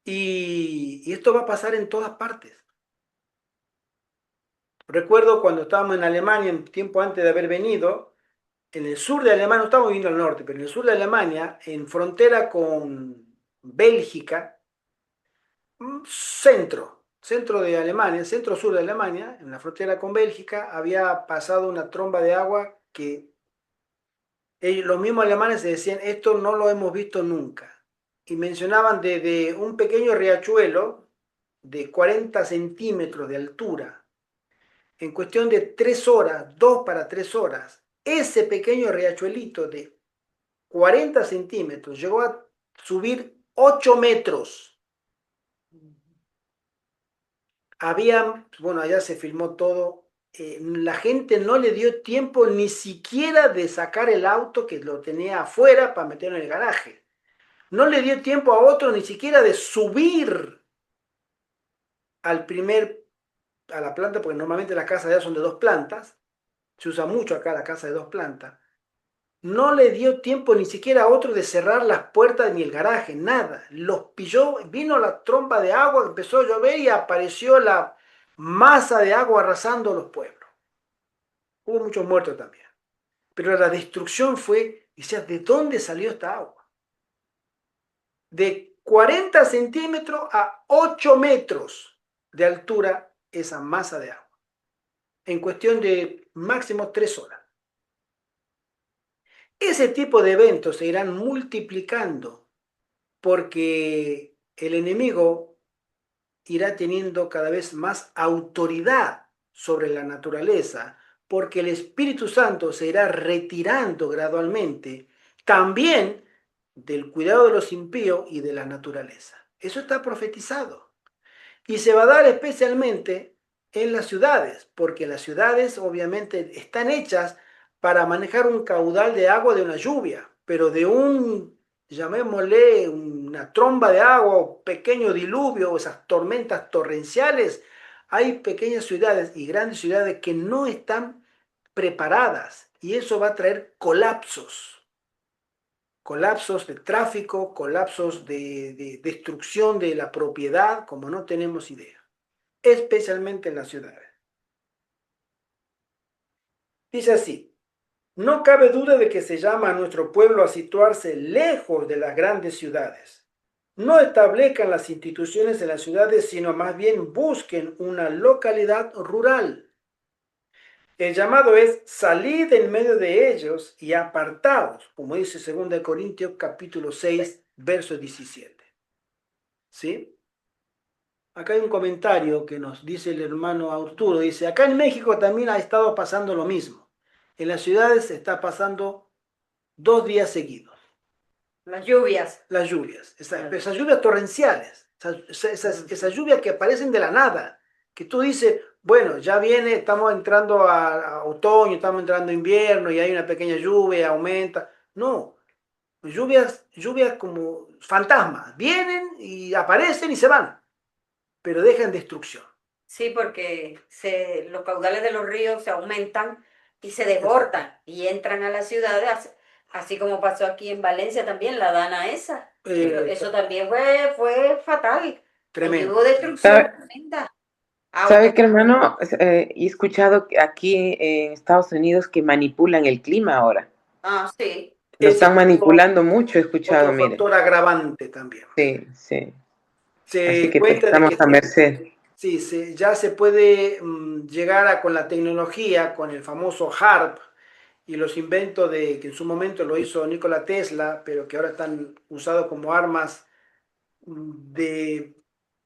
Y esto va a pasar en todas partes. Recuerdo cuando estábamos en Alemania, un tiempo antes de haber venido, en el sur de Alemania, no estamos viendo al norte, pero en el sur de Alemania, en frontera con Bélgica, centro de Alemania, centro-sur de Alemania, en la frontera con Bélgica, había pasado una tromba de agua que los mismos alemanes decían, esto no lo hemos visto nunca. Y mencionaban de un pequeño riachuelo de 40 centímetros de altura, en cuestión de 3 horas, 2 para 3 horas, ese pequeño riachuelito de 40 centímetros llegó a subir 8 metros. Bueno, allá se filmó todo. La gente no le dio tiempo ni siquiera de sacar el auto que lo tenía afuera para meterlo en el garaje. No le dio tiempo a otro ni siquiera de subir a la planta, porque normalmente las casas allá son de 2 plantas. Se usa mucho acá la casa de 2 plantas. No le dio tiempo ni siquiera a otro de cerrar las puertas ni el garaje, nada. Los pilló, vino la tromba de agua, empezó a llover y apareció la masa de agua arrasando los pueblos. Hubo muchos muertos también. Pero la destrucción fue, ¿de dónde salió esta agua? De 40 centímetros a 8 metros de altura esa masa de agua. En cuestión de máximo 3 horas. Ese tipo de eventos se irán multiplicando porque el enemigo irá teniendo cada vez más autoridad sobre la naturaleza, porque el Espíritu Santo se irá retirando gradualmente también del cuidado de los impíos y de la naturaleza. Eso está profetizado. Y se va a dar especialmente en las ciudades, porque las ciudades obviamente están hechas para manejar un caudal de agua de una lluvia, pero de llamémosle, una tromba de agua o pequeño diluvio o esas tormentas torrenciales, hay pequeñas ciudades y grandes ciudades que no están preparadas y eso va a traer colapsos de tráfico, colapsos de destrucción de la propiedad, como no tenemos idea, especialmente en las ciudades. Dice así, no cabe duda de que se llama a nuestro pueblo a situarse lejos de las grandes ciudades. No establezcan las instituciones de las ciudades, sino más bien busquen una localidad rural. El llamado es salid en medio de ellos y apartaos, como dice 2 Corintios capítulo 6, verso 17. ¿Sí? Acá hay un comentario que nos dice el hermano Arturo. Dice, acá en México también ha estado pasando lo mismo. En las ciudades está pasando 2 días seguidos. Las lluvias. Las lluvias. Esas lluvias torrenciales. Esas lluvias que aparecen de la nada. Que tú dices, bueno, ya viene, estamos entrando a otoño, estamos entrando a invierno y hay una pequeña lluvia, aumenta. No. Lluvias como fantasmas. Vienen y aparecen y se van. Pero dejan destrucción. Sí, porque los caudales de los ríos se aumentan y se desbordan y entran a las ciudades, así como pasó aquí en Valencia también, la Dana esa. Eso también fue fatal, porque Tremendo. hubo destrucción tremenda. ¿Sabe Autos. qué, hermano? Y he escuchado que aquí en Estados Unidos que manipulan el clima ahora. Ah, sí. Lo Ese están es manipulando mucho, he escuchado, otro mire. factor agravante también. Sí, sí. Así Se que pues cuenta de estamos que a merced. sí, ya se puede llegar con la tecnología, con el famoso HARP y los inventos de que en su momento lo hizo Nikola Tesla, pero que ahora están usados como armas de,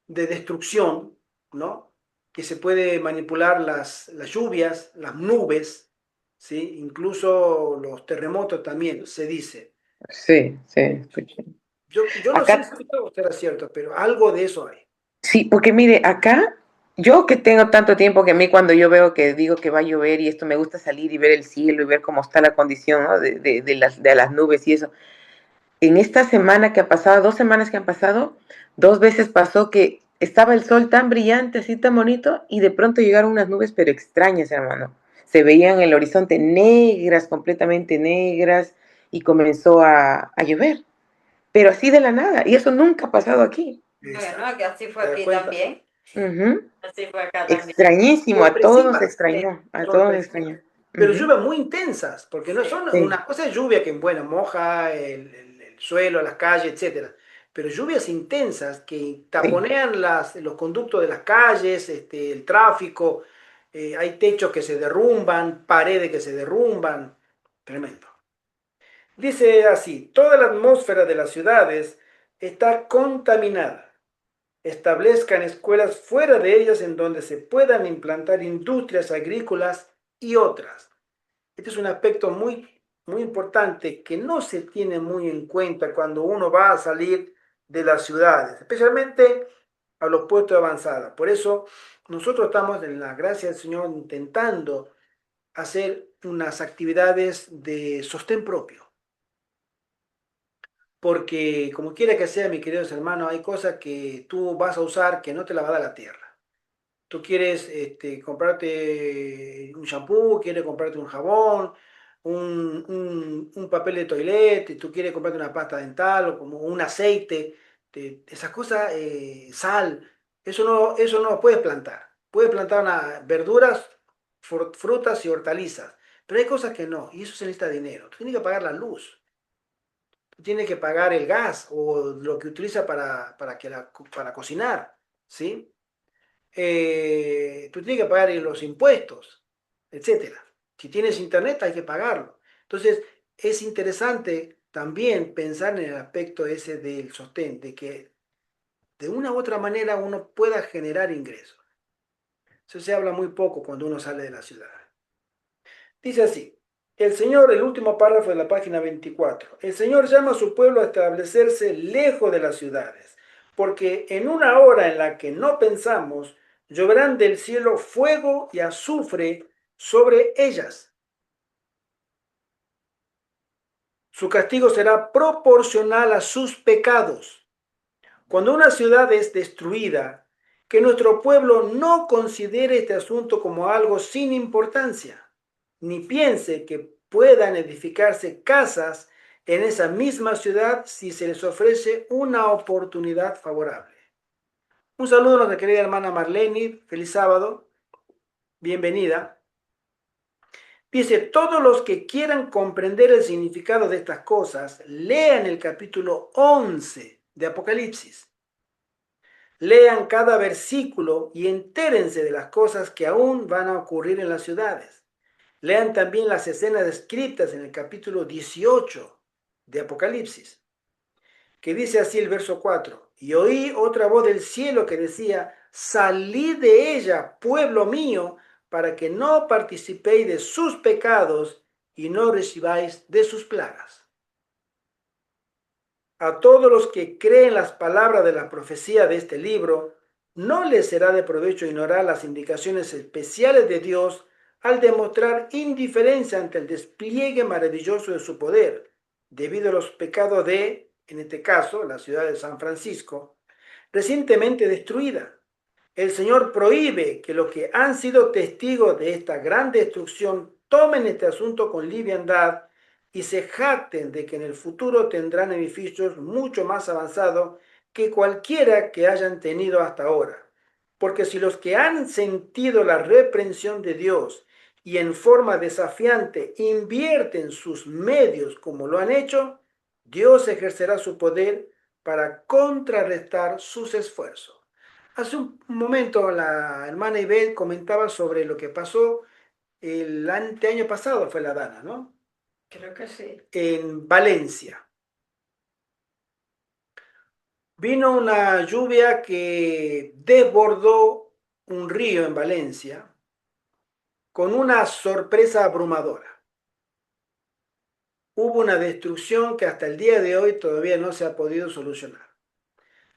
de destrucción, ¿no? Que se puede manipular las lluvias, las nubes, ¿sí? Incluso los terremotos también, se dice. Sí, sí, escuché. Yo no sé Acá, si esto será cierto, pero algo de eso hay. sí, porque mire, acá, yo que tengo tanto tiempo que a mí cuando yo veo que digo que va a llover y esto me gusta salir y ver el cielo y ver cómo está la condición, ¿no? de las nubes y eso. En esta semana que ha pasado, 2 semanas que han pasado, 2 veces pasó que estaba el sol tan brillante, así tan bonito, y de pronto llegaron unas nubes, pero extrañas, hermano. Se veían en el horizonte negras, completamente negras, y comenzó a llover, pero así de la nada, y eso nunca ha pasado aquí. Bueno, que así fue ¿Te das aquí cuenta? también. Ujú. Así fue acá también. Extrañísimo, a todos nos Sorpresivas, extrañó, a todos nos sorpresivas. extrañó. Pero Ujú. lluvias muy intensas, porque no son Sí, una cosa es lluvia que, bueno, moja el suelo, las calles, etcétera. Pero lluvias intensas que sí. taponean los conductos de las calles, el tráfico, hay techos que se derrumban, paredes que se derrumban. Tremendo. Dice así, toda la atmósfera de las ciudades está contaminada. Establezcan escuelas fuera de ellas en donde se puedan implantar industrias agrícolas y otras. Este es un aspecto muy importante que no se tiene muy en cuenta cuando uno va a salir de las ciudades, especialmente a los puestos de avanzada. Por eso nosotros estamos, en la gracia del Señor, intentando hacer unas actividades de sostén propio. Porque como quiera que sea, mis queridos hermanos, hay cosas que tú vas a usar que no te la va a dar la tierra. Tú quieres comprarte un shampoo, quieres comprarte un jabón, un papel de toilette, tú quieres comprarte una pasta dental o como un aceite, esas cosas, sal, eso no lo puedes plantar. Puedes plantar verduras, frutas y hortalizas, pero hay cosas que no, y eso se necesita dinero. Tú tienes que pagar la luz, tú tienes que pagar el gas o lo que utiliza para cocinar, ¿sí? Tú tienes que pagar los impuestos, etcétera. Si tienes internet hay que pagarlo. Entonces, es interesante también pensar en el aspecto ese del sostén, de que de una u otra manera uno pueda generar ingresos. Eso se habla muy poco cuando uno sale de la ciudad. Dice así, el Señor, el último párrafo de la página 24, el Señor llama a su pueblo a establecerse lejos de las ciudades, porque en una hora en la que no pensamos, lloverán del cielo fuego y azufre sobre ellas. Su castigo será proporcional a sus pecados. Cuando una ciudad es destruida, que nuestro pueblo no considere este asunto como algo sin importancia, ni piense que puedan edificarse casas en esa misma ciudad si se les ofrece una oportunidad favorable. Un saludo a nuestra querida hermana Marlene, feliz sábado, bienvenida. Dice, todos los que quieran comprender el significado de estas cosas, lean el capítulo 11 de Apocalipsis. Lean cada versículo y entérense de las cosas que aún van a ocurrir en las ciudades. Lean también las escenas descritas en el capítulo 18 de Apocalipsis, que dice así el verso 4, y oí otra voz del cielo que decía, salid de ella, pueblo mío, para que no participéis de sus pecados y no recibáis de sus plagas. A todos los que creen las palabras de la profecía de este libro, no les será de provecho ignorar las indicaciones especiales de Dios al demostrar indiferencia ante el despliegue maravilloso de su poder, debido a los pecados de, en este caso, la ciudad de San Francisco, recientemente destruida. El Señor prohíbe que los que han sido testigos de esta gran destrucción tomen este asunto con liviandad y se jacten de que en el futuro tendrán edificios mucho más avanzados que cualquiera que hayan tenido hasta ahora. Porque si los que han sentido la reprensión de Dios y en forma desafiante invierten sus medios como lo han hecho, Dios ejercerá su poder para contrarrestar sus esfuerzos. Hace un momento la hermana Ibel comentaba sobre lo que pasó el año pasado, fue la Dana, ¿no? Creo que sí. En Valencia. Vino una lluvia que desbordó un río en Valencia con una sorpresa abrumadora. Hubo una destrucción que hasta el día de hoy todavía no se ha podido solucionar.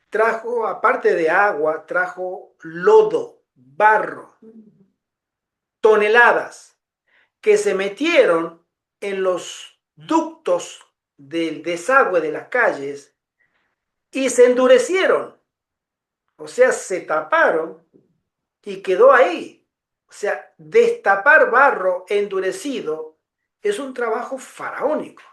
Trajo, aparte de agua, trajo lodo, barro, toneladas que se metieron en los ductos del desagüe de las calles y se endurecieron. O sea, se taparon y quedó ahí. O sea, destapar barro endurecido es un trabajo faraónico.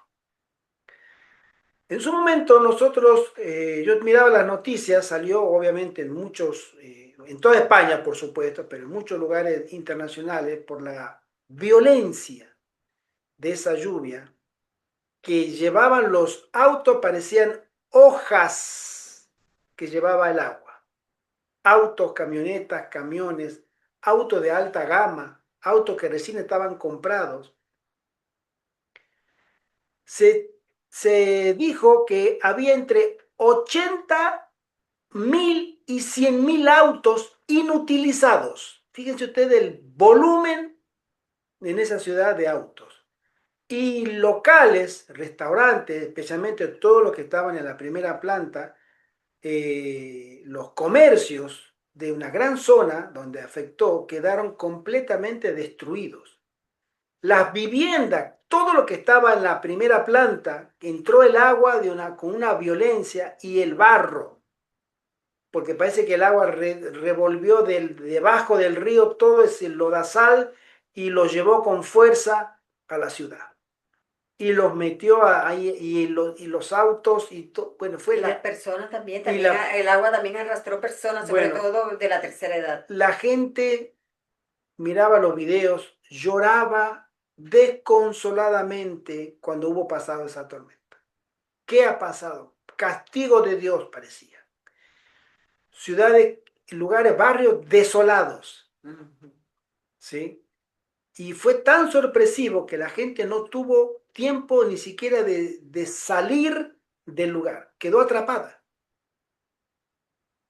En su momento nosotros, yo miraba las noticias, salió obviamente en muchos, en toda España por supuesto, pero en muchos lugares internacionales por la violencia de esa lluvia que llevaban los autos, parecían hojas que llevaba el agua. Autos, camionetas, camiones, autos de alta gama, autos que recién estaban comprados. Se dijo que había entre 80.000 y 100.000 autos inutilizados. Fíjense ustedes el volumen en esa ciudad de autos. Y locales, restaurantes, especialmente todos los que estaban en la primera planta, los comercios de una gran zona donde afectó quedaron completamente destruidos. Las viviendas, todo lo que estaba en la primera planta, entró el agua con una violencia y el barro, porque parece que el agua revolvió debajo del río todo ese lodazal y lo llevó con fuerza a la ciudad. Y los metió ahí, y los autos, bueno, fue las personas también, el agua también arrastró personas, sobre todo de la tercera edad. La gente miraba los videos, lloraba desconsoladamente cuando hubo pasado esa tormenta. ¿Qué ha pasado? Castigo de Dios parecía. Ciudades, lugares, barrios desolados. ¿Sí? Y fue tan sorpresivo que la gente no tuvo tiempo ni siquiera de salir del lugar. Quedó atrapada.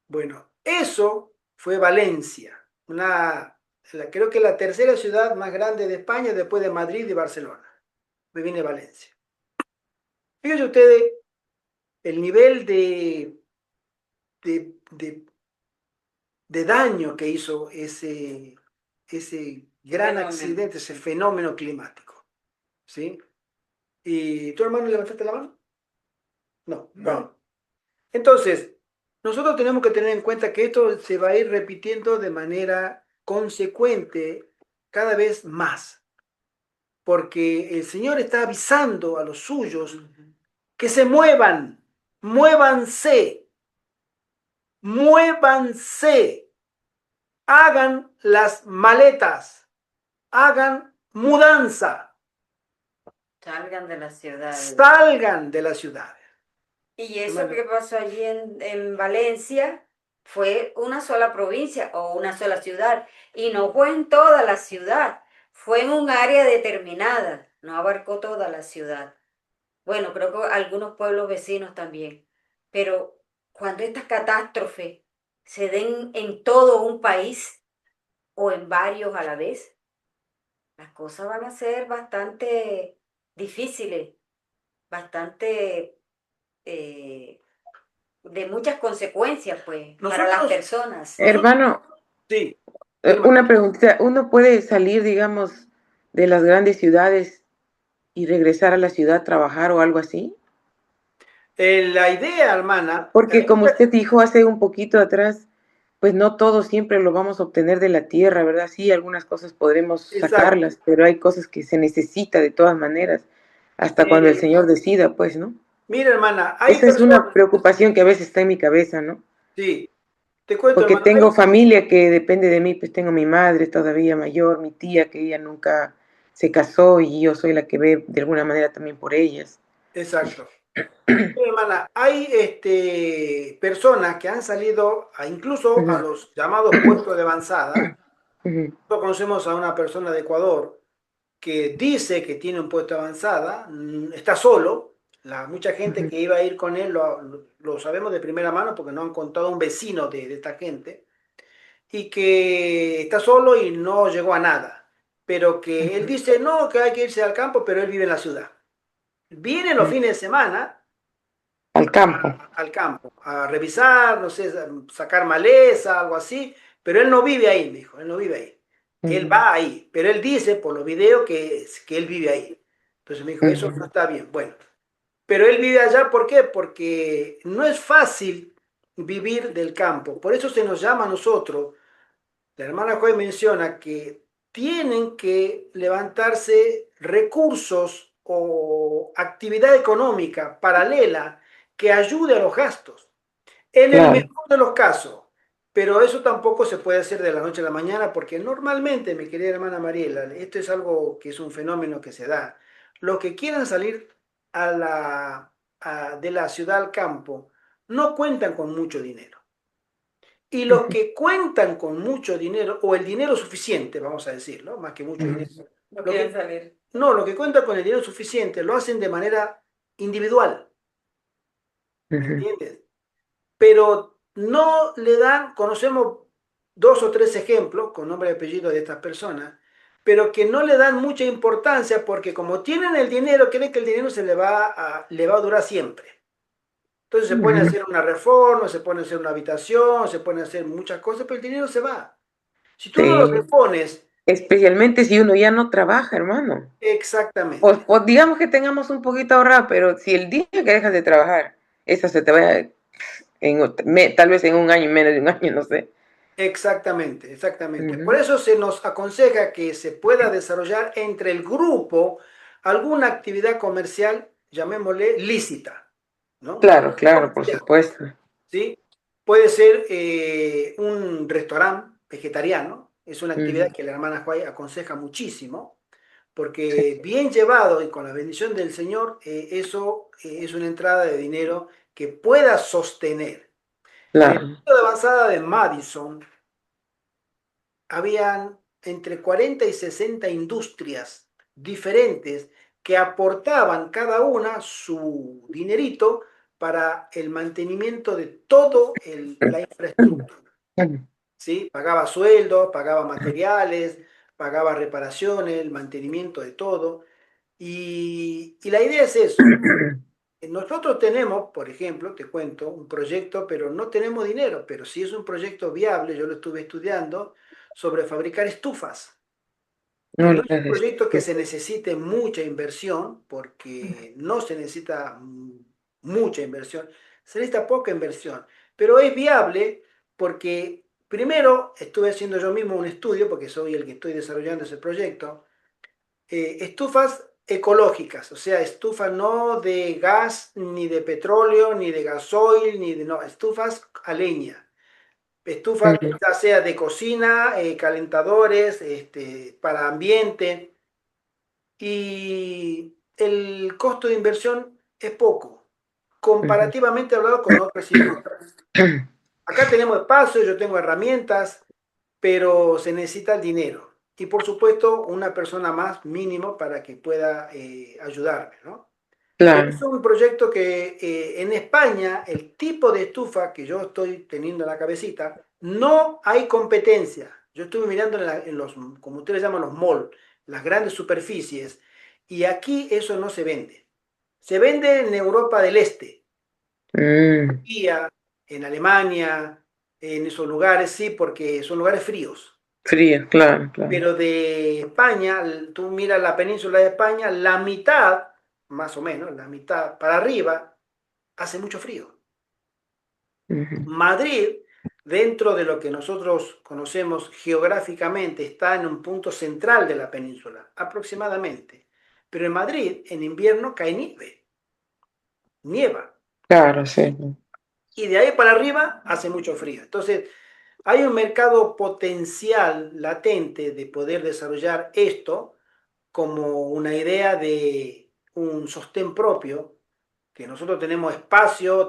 Bueno, eso fue Valencia, creo que la tercera ciudad más grande de España después de Madrid y Barcelona. Me viene Valencia. Fíjense ustedes el nivel de, de, de daño que hizo ese gran accidente, ese fenómeno climático. ¿Sí? ¿Y tu hermano levantaste la mano? No. Bueno. Entonces, nosotros tenemos que tener en cuenta que esto se va a ir repitiendo de manera consecuente cada vez más. Porque el Señor está avisando a los suyos que se muevan, muévanse, muévanse, hagan las maletas, hagan mudanza. Salgan de las ciudades. Salgan de las ciudades. Y eso que pasó allí en Valencia fue una sola provincia o una sola ciudad. Y no fue en toda la ciudad, fue en un área determinada, no abarcó toda la ciudad. Bueno, creo que algunos pueblos vecinos también. Pero cuando estas catástrofes se den en todo un país o en varios a la vez, las cosas van a ser bastante difíciles, bastante de muchas consecuencias, pues, para las personas. Hermano, sí, una preguntita, ¿uno puede salir, digamos, de las grandes ciudades y regresar a la ciudad a trabajar o algo así? La idea, hermana... Porque como usted dijo hace un poquito atrás, pues no todo siempre lo vamos a obtener de la tierra, ¿verdad? Sí, algunas cosas podremos Exacto. sacarlas, pero hay cosas que se necesita de todas maneras, hasta cuando el Eh, Señor decida, pues, ¿no? mira, hermana, hay Esa es una personas, preocupación que a veces está en mi cabeza, ¿no? sí, te cuento, Porque hermano, tengo familia que depende de mí, pues tengo mi madre todavía mayor, mi tía que ella nunca se casó y yo soy la que ve de alguna manera también por ellas. exacto. Mira, hermana, hay personas que han salido incluso a Ujú, los llamados puestos de avanzada. ujú, Nosotros conocemos a una persona de Ecuador que dice que tiene un puesto de avanzada, está solo. Mucha gente ujú, que iba a ir con él lo sabemos de primera mano porque nos han contado un vecino de esta gente, y que está solo y no llegó a nada. Pero que él ujú, dice, no, que hay que irse al campo, pero él vive en la ciudad. Viene los ujú. fines de semana Al campo. al campo, a revisar, no sé, sacar maleza, algo así, pero él no vive ahí, me dijo, él no vive ahí. Él Ujú, va ahí, pero él dice por los videos que él vive ahí. Entonces me dijo, eso no ujú, está bien. Bueno, pero él vive allá, ¿por qué? Porque no es fácil vivir del campo. Por eso se nos llama a nosotros, la hermana Joy menciona que tienen que levantarse recursos o actividad económica paralela que ayude a los gastos. En el claro. mejor de los casos, pero eso tampoco se puede hacer de la noche a la mañana porque normalmente, mi querida hermana Mariela, esto es algo que es un fenómeno que se da. Los que quieran salir de la ciudad al campo no cuentan con mucho dinero. Y los Ujú, que cuentan con mucho dinero, o el dinero suficiente, vamos a decirlo, más que mucho dinero, ujú, No lo quieren que, salir. no, lo que cuentan con el dinero suficiente lo hacen de manera individual, ¿me ujú. entiendes? Pero no le dan, conocemos dos o tres ejemplos con nombre y apellido de estas personas, pero que no le dan mucha importancia porque como tienen el dinero, creen que el dinero le va a durar siempre. Entonces se pueden Ujú. hacer una reforma, se pueden hacer una habitación, se pueden hacer muchas cosas, pero el dinero se va. Si tú no lo Sí, repones, especialmente si uno ya no trabaja, hermano. exactamente, O digamos que tengamos un poquito ahorrado, pero si el día que dejas de trabajar, eso se te va tal vez en un año, menos de un año, no sé. exactamente, exactamente. Por Ujú. eso se nos aconseja que se pueda desarrollar entre el grupo alguna actividad comercial, llamémosle lícita, ¿no? Claro, claro, por supuesto. ¿Sí? Puede ser un restaurante vegetariano, es una actividad Ujú. que la hermana Juay aconseja muchísimo, Sí, porque bien llevado y con la bendición del Señor, eso es una entrada de dinero que pueda sostener. En el claro. punto de avanzada de Madison, habían entre 40 y 60 industrias diferentes que aportaban cada una su dinerito para el mantenimiento de toda la infraestructura. Ujú. ¿Sí? Pagaba sueldos, pagaba materiales, pagaba reparaciones, el mantenimiento de todo. Y la idea es eso. Nosotros tenemos, por ejemplo, te cuento, un proyecto, pero no tenemos dinero, pero sí es un proyecto viable, yo lo estuve estudiando, sobre fabricar estufas, que No no lo es un haces proyecto que tú. se necesite mucha inversión, porque no se necesita mucha inversión, se necesita poca inversión, pero es viable porque primero estuve haciendo yo mismo un estudio, porque soy el que estoy desarrollando ese proyecto, estufas ecológicas, o sea, estufas no de gas, ni de petróleo, ni de gasoil, ni de, no, estufas a leña. Estufas Ujú, ya sea de cocina, calentadores, para ambiente, y el costo de inversión es poco, ujú. comparativamente hablado con otras industrias. Acá tenemos espacio, yo tengo herramientas, pero se necesita el dinero. Y por supuesto, una persona más mínimo para que pueda ayudarme, ¿no? Pero es Claro. un proyecto que en España, el tipo de estufa que yo estoy teniendo en la cabecita, no hay competencia. Yo estuve mirando en los, como ustedes llaman, los malls, las grandes superficies, y aquí eso no se vende. Se vende en Europa del Este, Mm, Turquía, en Alemania, en esos lugares, sí, porque son lugares fríos. frío, claro, claro. Pero de España, tú miras la península de España, la mitad, más o menos, la mitad para arriba, hace mucho frío. Ujú. Madrid dentro de lo que nosotros conocemos geográficamente, está en un punto central de la península, aproximadamente. Pero en Madrid, en invierno, cae nieva. Claro, sí. Y de ahí para arriba hace mucho frío. Entonces, hay un mercado potencial latente de poder desarrollar esto como una idea de un sostén propio, que nosotros tenemos espacio,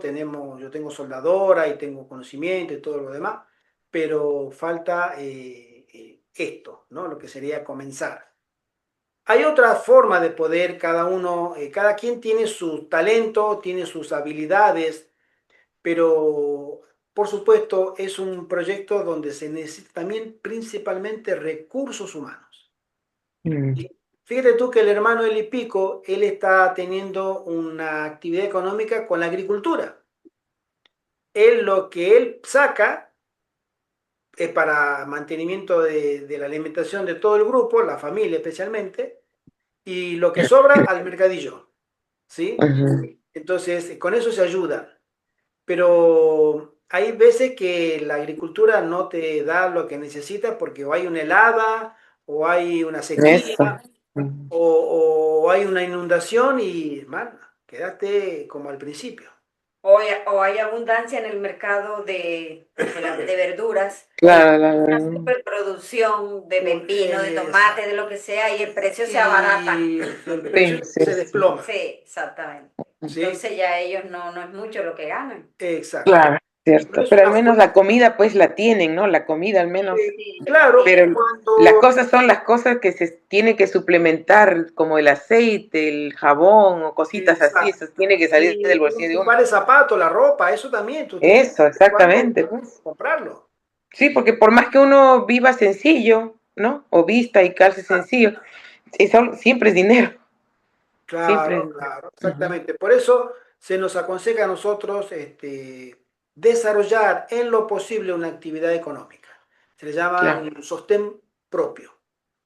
yo tengo soldadora y tengo conocimiento y todo lo demás, pero falta esto, ¿no? Lo que sería comenzar. Hay otra forma de poder, cada quien tiene su talento, tiene sus habilidades, pero por supuesto es un proyecto donde se necesita también principalmente recursos humanos. Mm. Fíjate tú que el hermano Eli Pico, él está teniendo una actividad económica con la agricultura. Lo que él saca es para mantenimiento de la alimentación de todo el grupo, la familia especialmente, y lo que sobra al mercadillo, ¿sí? Ujú. Entonces, con eso se ayuda. Pero hay veces que la agricultura no te da lo que necesitas porque o hay una helada, o hay una sequía, Eso. Mm. o hay una inundación y, hermano, quedaste como al principio. O hay abundancia en el mercado de verduras, Claro, la una verdad. superproducción de pepino, de tomate, de lo que sea, y el precio se abarata. Y el precio Sí, sí, se sí. desploma, Sí, exactamente. ¿sí? Entonces ya ellos no es mucho lo que ganan. Exacto. Claro, Pero cierto. es Pero al una menos fuente. la comida, pues la tienen, ¿no? La comida al menos. Sí, Claro, Pero las cuando... cosas son las cosas que se tiene que suplementar, como el aceite, el jabón o cositas así. Exacto. Eso tiene que salir del Y bolsillo de un uno. par de zapatos, la ropa, eso también, tú tienes Eso, que cuando exactamente, pues. comprarlo. Sí, porque por más que uno viva sencillo, ¿no? O vista y calce sencillo, eso siempre es dinero. Siempre es Claro, dinero. claro, Ujú. exactamente. Por eso se nos aconseja a nosotros desarrollar en lo posible una actividad económica. Se le llama Claro. un sostén propio,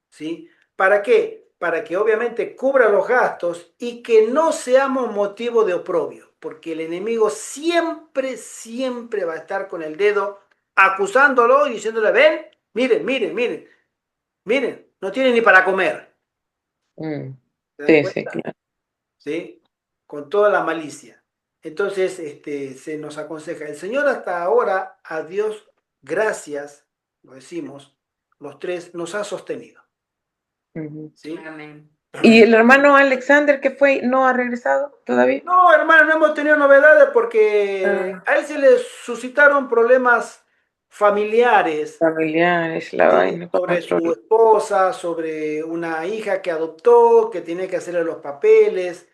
¿sí? ¿Para qué? Para que obviamente cubra los gastos y que no seamos motivo de oprobio, porque el enemigo siempre, siempre va a estar con el dedo acusándolo y diciéndole, ven, miren, miren, miren, miren, no tienen ni para comer. Mm. ¿Se dan Sí, sí, cuenta? claro. ¿Sí? Con toda la malicia. Entonces, se nos aconseja, el Señor hasta ahora, a Dios, gracias, lo decimos, los tres, nos ha sostenido, Ujú. ¿sí? amén. ¿Y el hermano Alexander que fue, no ha regresado todavía? No, hermano, no hemos tenido novedades porque Ah, a él se le suscitaron problemas familiares, familiares, la ¿sí? vaina con Sobre otro. su esposa, sobre una hija que adoptó, que tiene que hacerle los papeles.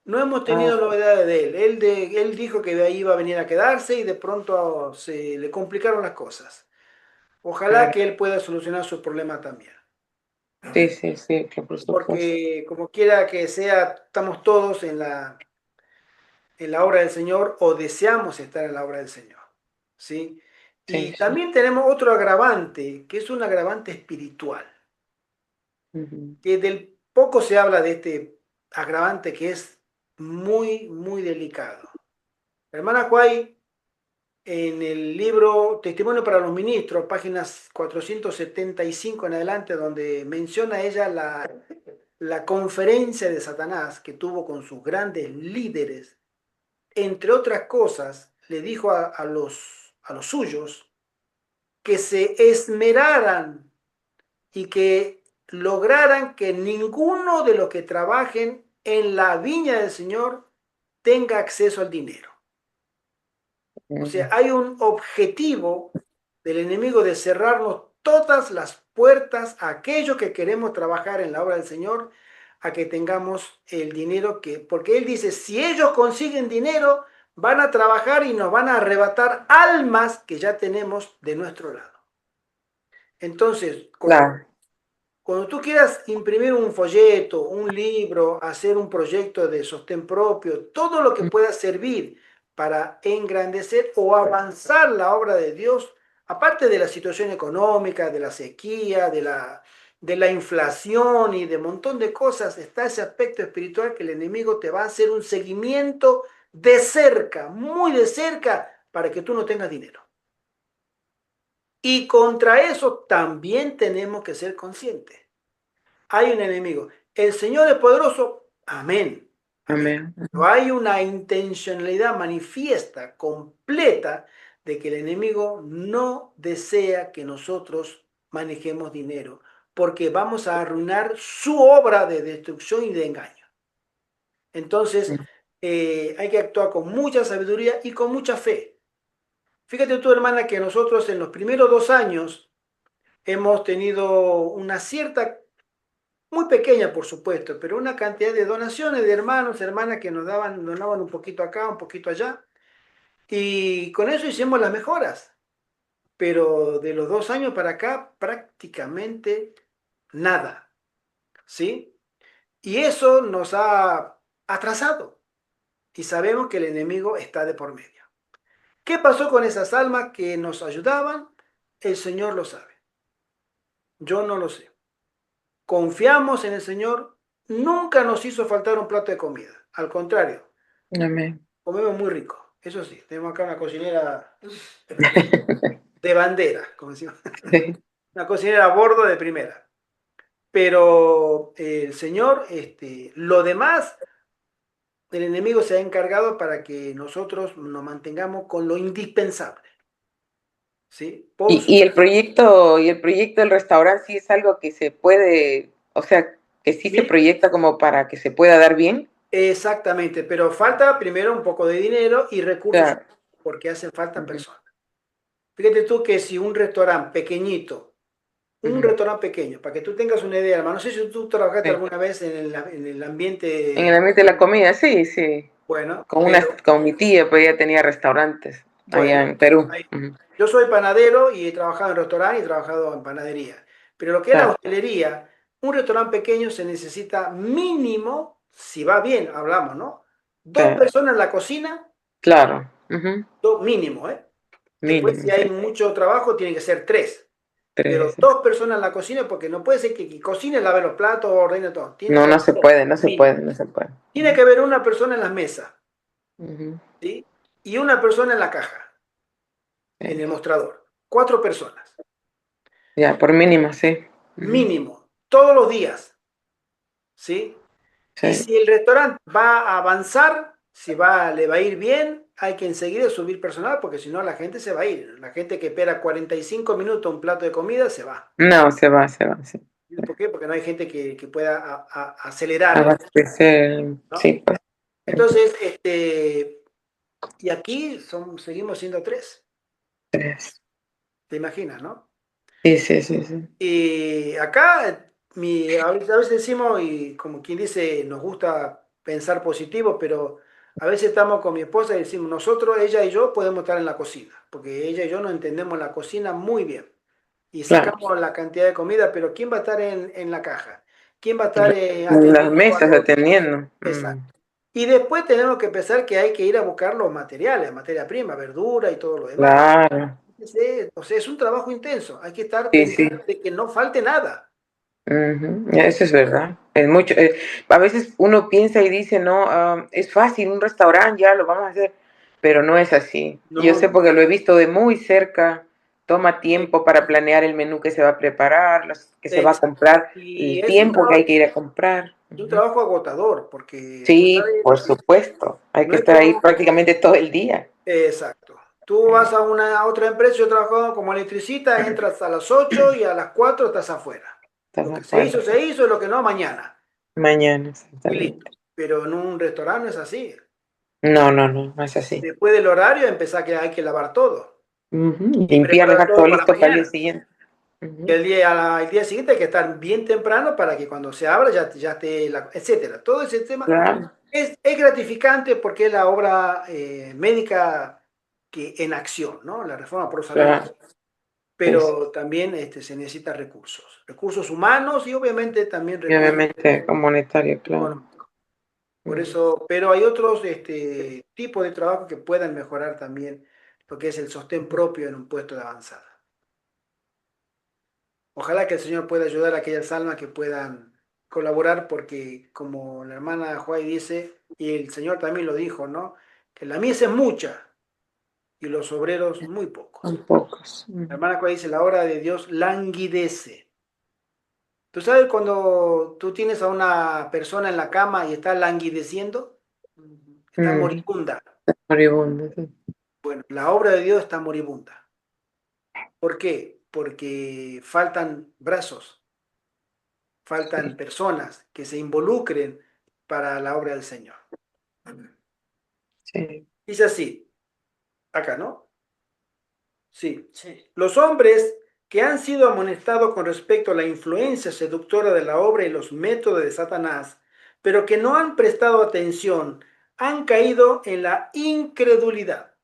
No hemos Ah, tenido novedades de él. Él dijo que iba a venir a quedarse y de pronto se le complicaron las cosas. Ojalá claro. que él pueda solucionar su problema también. Sí, sí, sí, que por supuesto. Porque como quiera que sea, estamos todos en la obra del Señor o deseamos estar en la obra del Señor. ¿Sí? Sí, Y sí. también tenemos otro agravante, que es un agravante espiritual, Ujú. que del poco se habla de este agravante que es muy, muy delicado. La hermana Huay, en el libro Testimonio para los Ministros, páginas 475 en adelante, donde menciona ella la conferencia de Satanás que tuvo con sus grandes líderes, entre otras cosas, le dijo a los suyos que se esmeraran y que lograran que ninguno de los que trabajen en la viña del Señor tenga acceso al dinero. O sea, Ujú. hay un objetivo del enemigo de cerrarnos todas las puertas a aquellos que queremos trabajar en la obra del Señor, a que tengamos el dinero porque Él dice, si ellos consiguen dinero, van a trabajar y nos van a arrebatar almas que ya tenemos de nuestro lado. Entonces, Claro. cuando tú quieras imprimir un folleto, un libro, hacer un proyecto de sostén propio, todo lo que pueda servir para engrandecer o avanzar la obra de Dios, aparte de la situación económica, de la sequía, de la inflación y de un montón de cosas, está ese aspecto espiritual que el enemigo te va a hacer un seguimiento de cerca, muy de cerca, para que tú no tengas dinero. Y contra eso también tenemos que ser conscientes. Hay un enemigo. El Señor es poderoso. Amén. Amén. Amén. Pero hay una intencionalidad manifiesta, completa, de que el enemigo no desea que nosotros manejemos dinero, porque vamos a arruinar su obra de destrucción y de engaño. Entonces, hay que actuar con mucha sabiduría y con mucha fe. Fíjate tú, hermana, que nosotros en los primeros 2 años hemos tenido una cierta, muy pequeña por supuesto, pero una cantidad de donaciones de hermanos, hermanas que donaban un poquito acá, un poquito allá, y con eso hicimos las mejoras. Pero de los 2 años para acá, prácticamente nada, ¿sí? Y eso nos ha atrasado y sabemos que el enemigo está de por medio. ¿Qué pasó con esas almas que nos ayudaban? El Señor lo sabe. Yo no lo sé. Confiamos en el Señor. Nunca nos hizo faltar un plato de comida. Al contrario, Amén. comemos muy rico. Eso sí, tenemos acá una cocinera de bandera, como decimos. Sí. Una cocinera a bordo de primera. Pero el Señor, lo demás, el enemigo se ha encargado para que nosotros nos mantengamos con lo indispensable. ¿Sí? Por Y el proyecto del restaurante sí es algo que se puede, o sea, que sí se Sí, proyecta como para que se pueda dar bien. exactamente, pero falta primero un poco de dinero y recursos Claro. porque hacen falta Ujú, personas. Fíjate tú que si un restaurante pequeñito, un ujú. restaurante pequeño, para que tú tengas una idea, hermano, no sé si tú trabajaste Sí. alguna vez en el En el ambiente, ambiente de la comida, sí, sí. bueno, Con mi tía, pues ella tenía restaurantes allá bueno, en Perú. ahí. Ujú. Yo soy panadero y he trabajado en restaurante y he trabajado en panadería, pero lo que es la Claro, hostelería, un restaurante pequeño se necesita mínimo, si va bien, hablamos, ¿no? Dos claro, personas en la cocina, claro. Ujú. mínimo, ¿eh? Después, si Mínimo, hay sí. mucho trabajo, tiene que ser tres. Pero Tres, sí. 2 personas en la cocina, porque no puede ser que cocine, lave los platos, ordene todo. Tiene No, que no haber se dos, puede, no se mínimo. puede, no se puede. Tiene que haber una persona en las mesas, Ujú. ¿sí? Y una persona en la caja, en Sí. el mostrador. 4 personas, Ya, por mínimo, sí. Ujú. mínimo, todos los días, ¿sí? Y Sí. si el restaurante va a avanzar, si le va a ir bien, hay que enseguida subir personal, porque si no la gente se va a ir. La gente que espera 45 minutos un plato de comida se va. No, se va, sí. ¿Por qué? Porque no hay gente que pueda acelerar, Abastecer, ¿no? sí, pues. Entonces, y aquí seguimos siendo tres, Tres. te imaginas, ¿no? Sí, sí, sí, sí. Y acá, a veces decimos, y como quien dice, nos gusta pensar positivo, pero a veces estamos con mi esposa y decimos, nosotros, ella y yo, podemos estar en la cocina, porque ella y yo nos entendemos la cocina muy bien. Y Claro. sacamos la cantidad de comida, pero ¿quién va a estar en la caja? ¿Quién va a estar Las atendiendo a mesas los... atendiendo. Exacto. Y después tenemos que pensar que hay que ir a buscar los materiales, materia prima, verdura y todo lo demás. Claro. O sea, es un trabajo intenso. Hay que estar Sí, sí. pendiente de que no falte nada. Ujú. Eso es verdad. Es mucho. A veces uno piensa y dice, no, es fácil, un restaurante, ya lo vamos a hacer. Pero no es así. Yo No, sé no. porque lo he visto de muy cerca. Toma Eh, tiempo para planear el menú que se va a preparar, los que se va a Exacto. comprar, Y el es un tiempo que hay trabajo, que ir a comprar. un Ujú. trabajo agotador, porque tú Sí, sabes, por supuesto. Hay no que es estar ahí como... prácticamente todo el día. Exacto. Tú vas a otra empresa, yo trabajo como electricista, entras a las 8 y a las 4 estás afuera. ¿Estás Lo de que acuerdo? se hizo, y lo que no, mañana. Mañana, Y listo. exactamente. Pero en un restaurante no es así. No, no, no, no es así. Después del horario empezar que hay que lavar todo Ujú. y Limpiar, preparar dejar todo todo para listo para el día mañana. siguiente. Y Ujú. el día siguiente hay que estar bien temprano para que cuando se abra ya esté, etcétera. Todo ese tema Claro, es gratificante porque es la obra médica que en acción, ¿no? La reforma por salud. claro. Sí, sí. Pero también se necesita recursos humanos y obviamente también Y recursos obviamente con monetario, claro. económicos. Por Ujú. eso, pero hay otros tipos de trabajo que puedan mejorar también lo que es el sostén propio en un puesto de avanzada. Ojalá que el Señor pueda ayudar a aquellas almas que puedan colaborar, porque como la hermana Juay dice, y el Señor también lo dijo, ¿no? Que la mies es mucha, y los obreros muy pocos. Son pocos. La hermana Juan dice, la obra de Dios languidece. ¿Tú sabes cuando tú tienes a una persona en la cama y está languideciendo? Está moribunda. Moribundo, sí. Bueno, la obra de Dios está moribunda. ¿Por qué? Porque faltan brazos, faltan Sí. personas que se involucren para la obra del Señor. Sí. Dice así, acá, ¿no? Sí. Sí. Los hombres que han sido amonestados con respecto a la influencia seductora de la obra y los métodos de Satanás, pero que no han prestado atención, han caído en la incredulidad.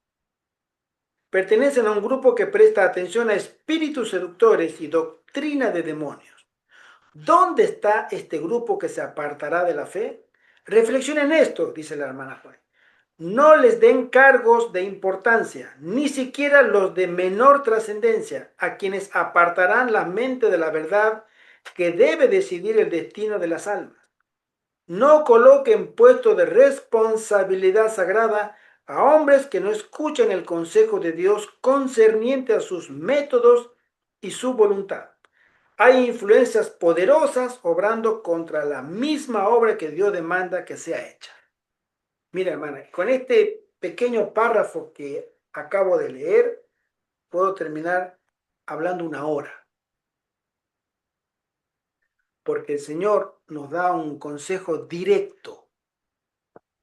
Pertenecen a un grupo que presta atención a espíritus seductores y doctrina de demonios. ¿Dónde está este grupo que se apartará de la fe? Reflexionen esto, dice la hermana Juan. No les den cargos de importancia, ni siquiera los de menor trascendencia, a quienes apartarán la mente de la verdad que debe decidir el destino de las almas. No coloquen puestos de responsabilidad sagrada a hombres que no escuchan el consejo de Dios concerniente a sus métodos y su voluntad. Hay influencias poderosas obrando contra la misma obra que Dios demanda que sea hecha. Mira, hermana, con este pequeño párrafo que acabo de leer, puedo terminar hablando una hora. Porque el Señor nos da un consejo directo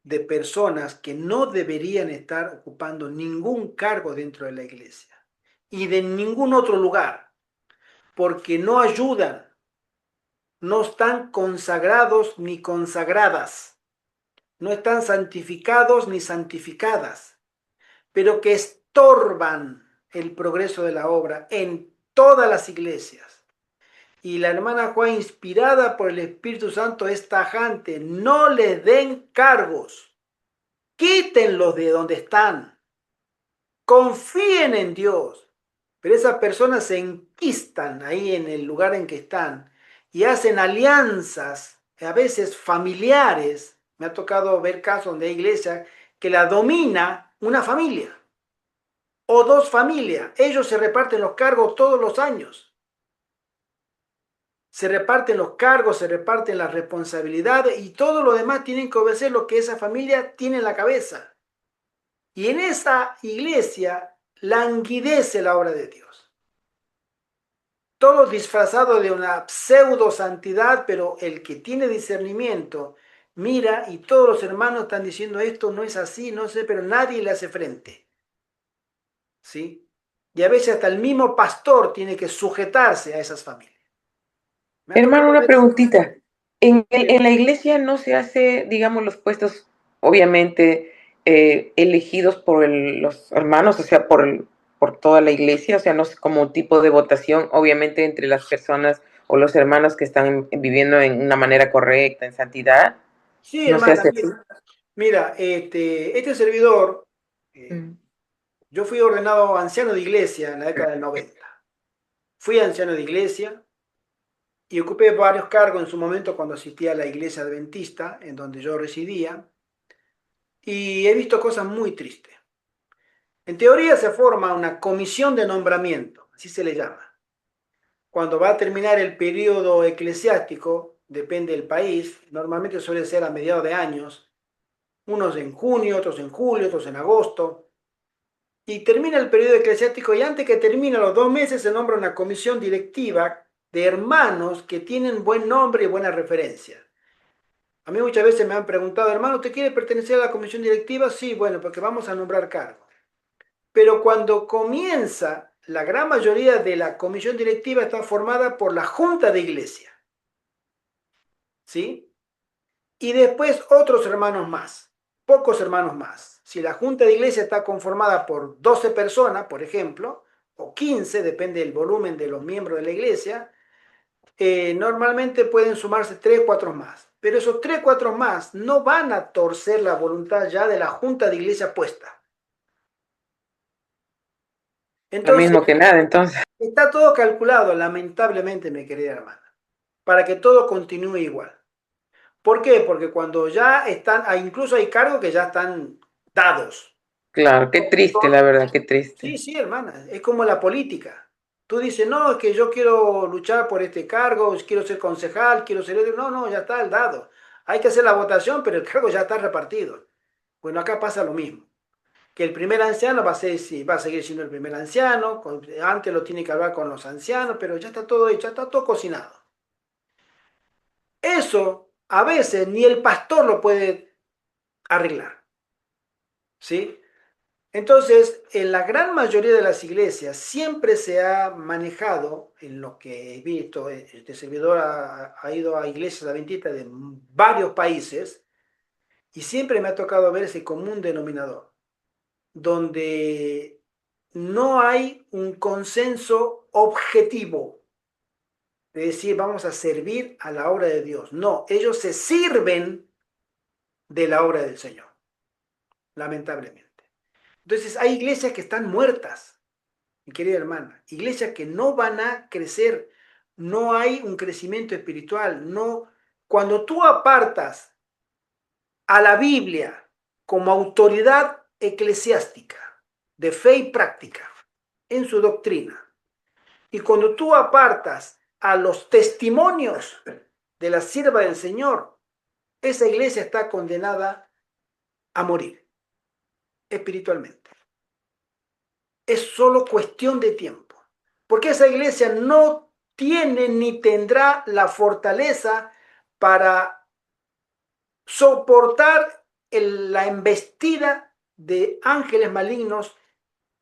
de personas que no deberían estar ocupando ningún cargo dentro de la iglesia y de ningún otro lugar, porque no ayudan, no están consagrados ni consagradas, no están santificados ni santificadas, pero que estorban el progreso de la obra en todas las iglesias. Y la hermana Juan, inspirada por el Espíritu Santo, es tajante: no les den cargos, quítenlos de donde están, confíen en Dios. Pero esas personas se enquistan ahí en el lugar en que están y hacen alianzas, a veces familiares. Me ha tocado ver casos donde hay iglesias que la domina una familia o dos familias. Ellos se reparten los cargos todos los años. Se reparten los cargos, se reparten las responsabilidades y todo lo demás tienen que obedecer lo que esa familia tiene en la cabeza. Y en esa iglesia languidece la obra de Dios. Todo disfrazado de una pseudo santidad, pero el que tiene discernimiento mira y todos los hermanos están diciendo esto no es así, no sé, pero nadie le hace frente. ¿Sí? Y a veces hasta el mismo pastor tiene que sujetarse a esas familias. Hermano, una preguntita. En Sí. la iglesia no se hace, digamos, los puestos, obviamente, elegidos por los hermanos, o sea, por toda la iglesia, o sea, no es como un tipo de votación, obviamente, entre las personas o los hermanos que están viviendo en una manera correcta, en santidad. Sí, No se hermana, hace así. mira, este servidor, Mm. yo fui ordenado anciano de iglesia en la década del 90. Fui anciano de iglesia y ocupé varios cargos en su momento cuando asistía a la iglesia adventista, en donde yo residía, y he visto cosas muy tristes. En teoría se forma una comisión de nombramiento, así se le llama. Cuando va a terminar el periodo eclesiástico, depende del país, normalmente suele ser a mediados de años, unos en junio, otros en julio, otros en agosto, y termina el periodo eclesiástico y antes que termine los 2 meses se nombra una comisión directiva de hermanos que tienen buen nombre y buena referencia. A mí muchas veces me han preguntado: hermano, ¿usted quiere pertenecer a la comisión directiva? Sí, bueno, porque vamos a nombrar cargos. Pero cuando comienza, la gran mayoría de la comisión directiva está formada por la junta de iglesia, ¿sí? Y después otros hermanos más, pocos hermanos más. Si la junta de iglesia está conformada por 12 personas, por ejemplo, o 15, depende del volumen de los miembros de la iglesia, normalmente pueden sumarse 3, 4 más. Pero esos 3, 4 más no van a torcer la voluntad ya de la junta de iglesia puesta. Lo Entonces, mismo que nada, entonces. está todo calculado, lamentablemente, mi querida hermana, para que todo continúe igual. ¿Por qué? Porque cuando ya están, incluso hay cargos que ya están dados. Claro, qué triste, la verdad, qué triste. Sí, sí, hermana, es como la política. Tú dices, no, es que yo quiero luchar por este cargo, quiero ser concejal, quiero ser... No, no, ya está el dado. Hay que hacer la votación, pero el cargo ya está repartido. Bueno, acá pasa lo mismo. Que el primer anciano va a ser, sí, va a seguir siendo el primer anciano, antes lo tiene que hablar con los ancianos, pero ya está todo hecho, ya está todo cocinado. Eso a veces ni el pastor lo puede arreglar, ¿sí? Entonces, en la gran mayoría de las iglesias siempre se ha manejado, en lo que he visto, este servidor ha ido a iglesias adventistas de varios países y siempre me ha tocado ver ese común denominador, donde no hay un consenso objetivo de decir vamos a servir a la obra de Dios. No, ellos se sirven de la obra del Señor, lamentablemente. Entonces, hay iglesias que están muertas, mi querida hermana, iglesias que no van a crecer, no hay un crecimiento espiritual, no. Cuando tú apartas a la Biblia como autoridad eclesiástica de fe y práctica en su doctrina, y cuando tú apartas a los testimonios de la sierva del Señor, esa iglesia está condenada a morir espiritualmente. Es solo cuestión de tiempo, porque esa iglesia no tiene ni tendrá la fortaleza para soportar la embestida de ángeles malignos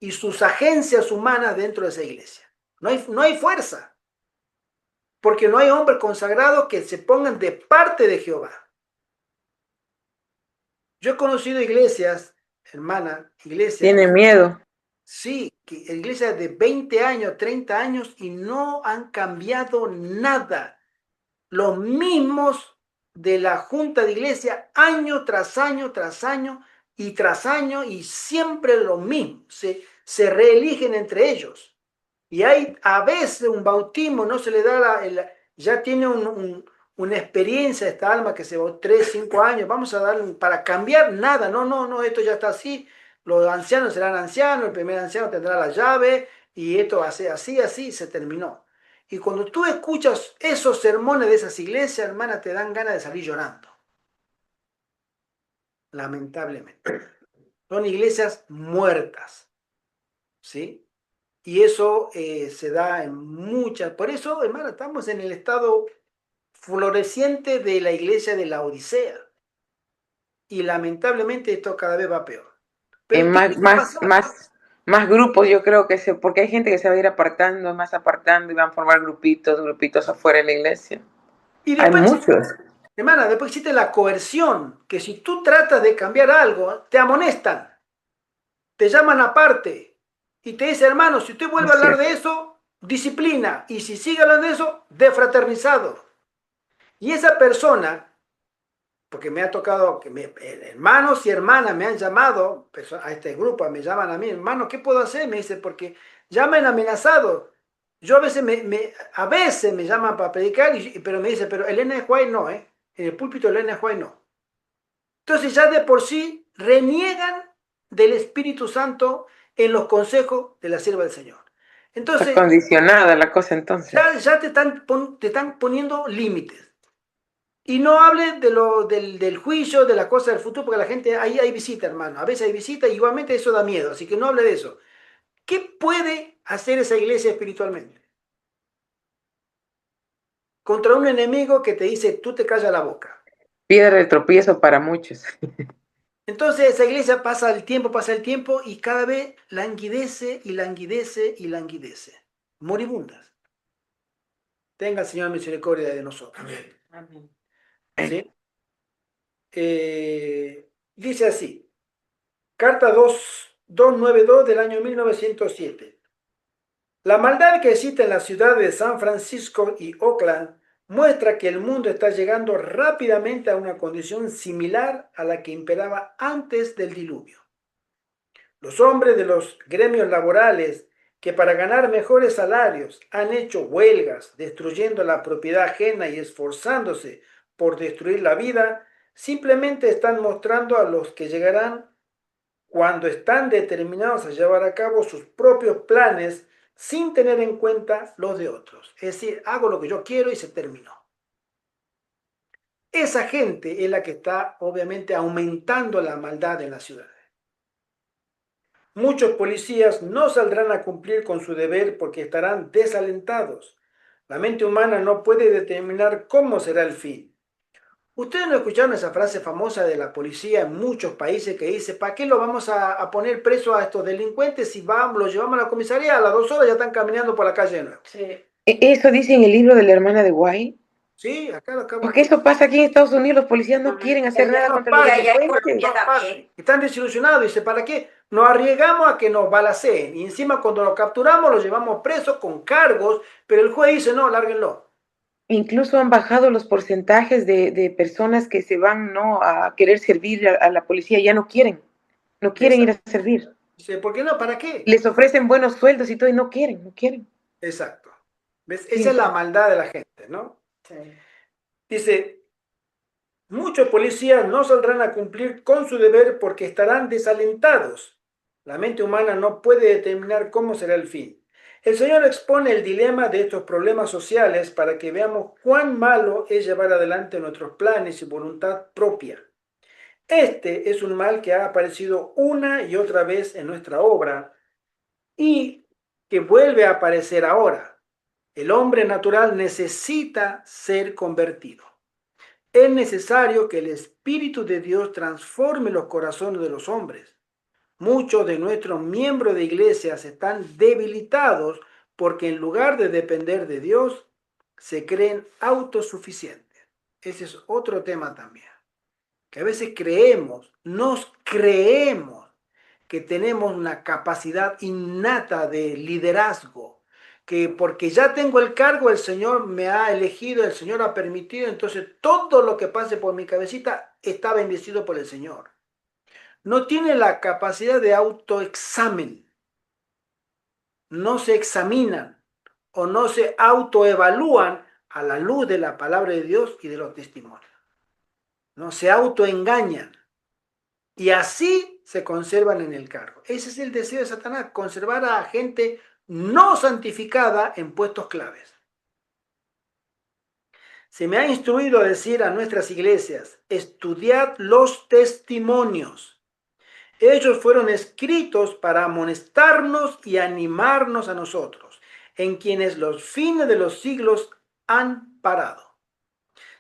y sus agencias humanas dentro de esa iglesia. No hay fuerza, porque no hay hombres consagrados que se pongan de parte de Jehová. Yo he conocido iglesias, hermana, iglesias, Tiene miedo. sí, iglesias de 20 años, 30 años y no han cambiado nada. Los mismos de la junta de iglesia, año tras año, tras año y tras año, y siempre lo mismo. Se reeligen entre ellos. Y hay a veces un bautismo, no se le da ya tiene una experiencia esta alma que se va 3, 5 años, vamos a darle para cambiar nada, no, no, no, esto ya está así, los ancianos serán ancianos, el primer anciano tendrá la llave y esto va a ser así, así, se terminó. Y cuando tú escuchas esos sermones de esas iglesias, hermana, te dan ganas de salir llorando, lamentablemente. Son iglesias muertas, ¿sí? Y eso se da en muchas. Por eso, hermano, estamos en el estado floreciente de la iglesia de la Odisea. Y lamentablemente esto cada vez va peor. Pero tiene que pasar. Más grupos, yo creo que porque hay gente que se va a ir apartando, más apartando y van a formar grupitos afuera de la iglesia. Y Hay después, muchos. hermana, después existe la coerción, que si tú tratas de cambiar algo, te amonestan, te llaman aparte y te dice, hermano, si usted vuelve a Así hablar es. de eso, disciplina. Y si sigue hablando de eso, defraternizado. Y esa persona, porque me ha tocado que hermanos y hermanas me han llamado a este grupo, me llaman a mí, hermano, ¿qué puedo hacer? Me dice, porque ya me han amenazado. Yo a veces me llaman para predicar, pero me dice, pero Elena de White no, ¿eh? En el púlpito de Elena de White no. Entonces ya de por sí reniegan del Espíritu Santo en los consejos de la sierva del Señor. Está Entonces condicionada la cosa entonces. ya te están poniendo límites. Y no hable del juicio, de las cosas del futuro, porque la gente, ahí hay visita, hermano. A veces hay visita y igualmente eso da miedo, así que no hable de eso. ¿Qué puede hacer esa iglesia espiritualmente? Contra un enemigo que te dice, tú te callas la boca. Piedra de tropiezo para muchos. Entonces esa iglesia pasa el tiempo y cada vez languidece y languidece y languidece. Moribundas. Tenga el Señor misericordia de nosotros. Amén. ¿Sí? Dice así, carta 292 del año 1907. La maldad que existe en las ciudades de San Francisco y Oakland muestra que el mundo está llegando rápidamente a una condición similar a la que imperaba antes del diluvio. Los hombres de los gremios laborales que para ganar mejores salarios han hecho huelgas, destruyendo la propiedad ajena y esforzándose por destruir la vida, simplemente están mostrando a los que llegarán cuando están determinados a llevar a cabo sus propios planes sin tener en cuenta los de otros. Es decir, hago lo que yo quiero y se terminó. Esa gente es la que está obviamente aumentando la maldad en las ciudades. Muchos policías no saldrán a cumplir con su deber porque estarán desalentados. La mente humana no puede determinar cómo será el fin. Ustedes no escucharon esa frase famosa de la policía en muchos países que dice: ¿para qué lo vamos a poner preso a estos delincuentes si vamos, los llevamos a la comisaría, a las 2 horas ya están caminando por la calle de nuevo? Sí. Eso dice en el libro de la hermana de White. Sí, acá lo acabo de Porque eso pasa aquí en Estados Unidos, los policías no Ajá. quieren hacer Allá nada no contra los pasa, allá en delincuentes. Colombia también. Están desilusionados. Dice: ¿para qué? Nos arriesgamos a que nos balaceen. Y encima cuando lo capturamos lo llevamos preso con cargos, pero el juez dice: no, lárguenlo. Incluso han bajado los porcentajes de personas que se van, ¿no?, a querer servir a la policía, ya no quieren ir a Exacto. servir. Dice: ¿por qué no? ¿Para qué? Les ofrecen buenos sueldos y todo y no quieren. Exacto. ¿Ves? Sí, Esa es la sí. maldad de la gente, ¿no? Sí. Dice: muchos policías no saldrán a cumplir con su deber porque estarán desalentados. La mente humana no puede determinar cómo será el fin. El Señor expone el dilema de estos problemas sociales para que veamos cuán malo es llevar adelante nuestros planes y voluntad propia. Este es un mal que ha aparecido una y otra vez en nuestra obra y que vuelve a aparecer ahora. El hombre natural necesita ser convertido. Es necesario que el Espíritu de Dios transforme los corazones de los hombres. Muchos de nuestros miembros de iglesias están debilitados porque en lugar de depender de Dios, se creen autosuficientes. Ese es otro tema también. Que a veces nos creemos que tenemos una capacidad innata de liderazgo, que porque ya tengo el cargo, el Señor me ha elegido, el Señor ha permitido, entonces todo lo que pase por mi cabecita está bendecido por el Señor. No tiene la capacidad de autoexamen, no se examinan o no se autoevalúan a la luz de la palabra de Dios y de los testimonios. No se autoengañan. Y así se conservan en el cargo. Ese es el deseo de Satanás, conservar a gente no santificada en puestos claves. Se me ha instruido a decir a nuestras iglesias: estudiad los testimonios. Ellos fueron escritos para amonestarnos y animarnos a nosotros, en quienes los fines de los siglos han parado.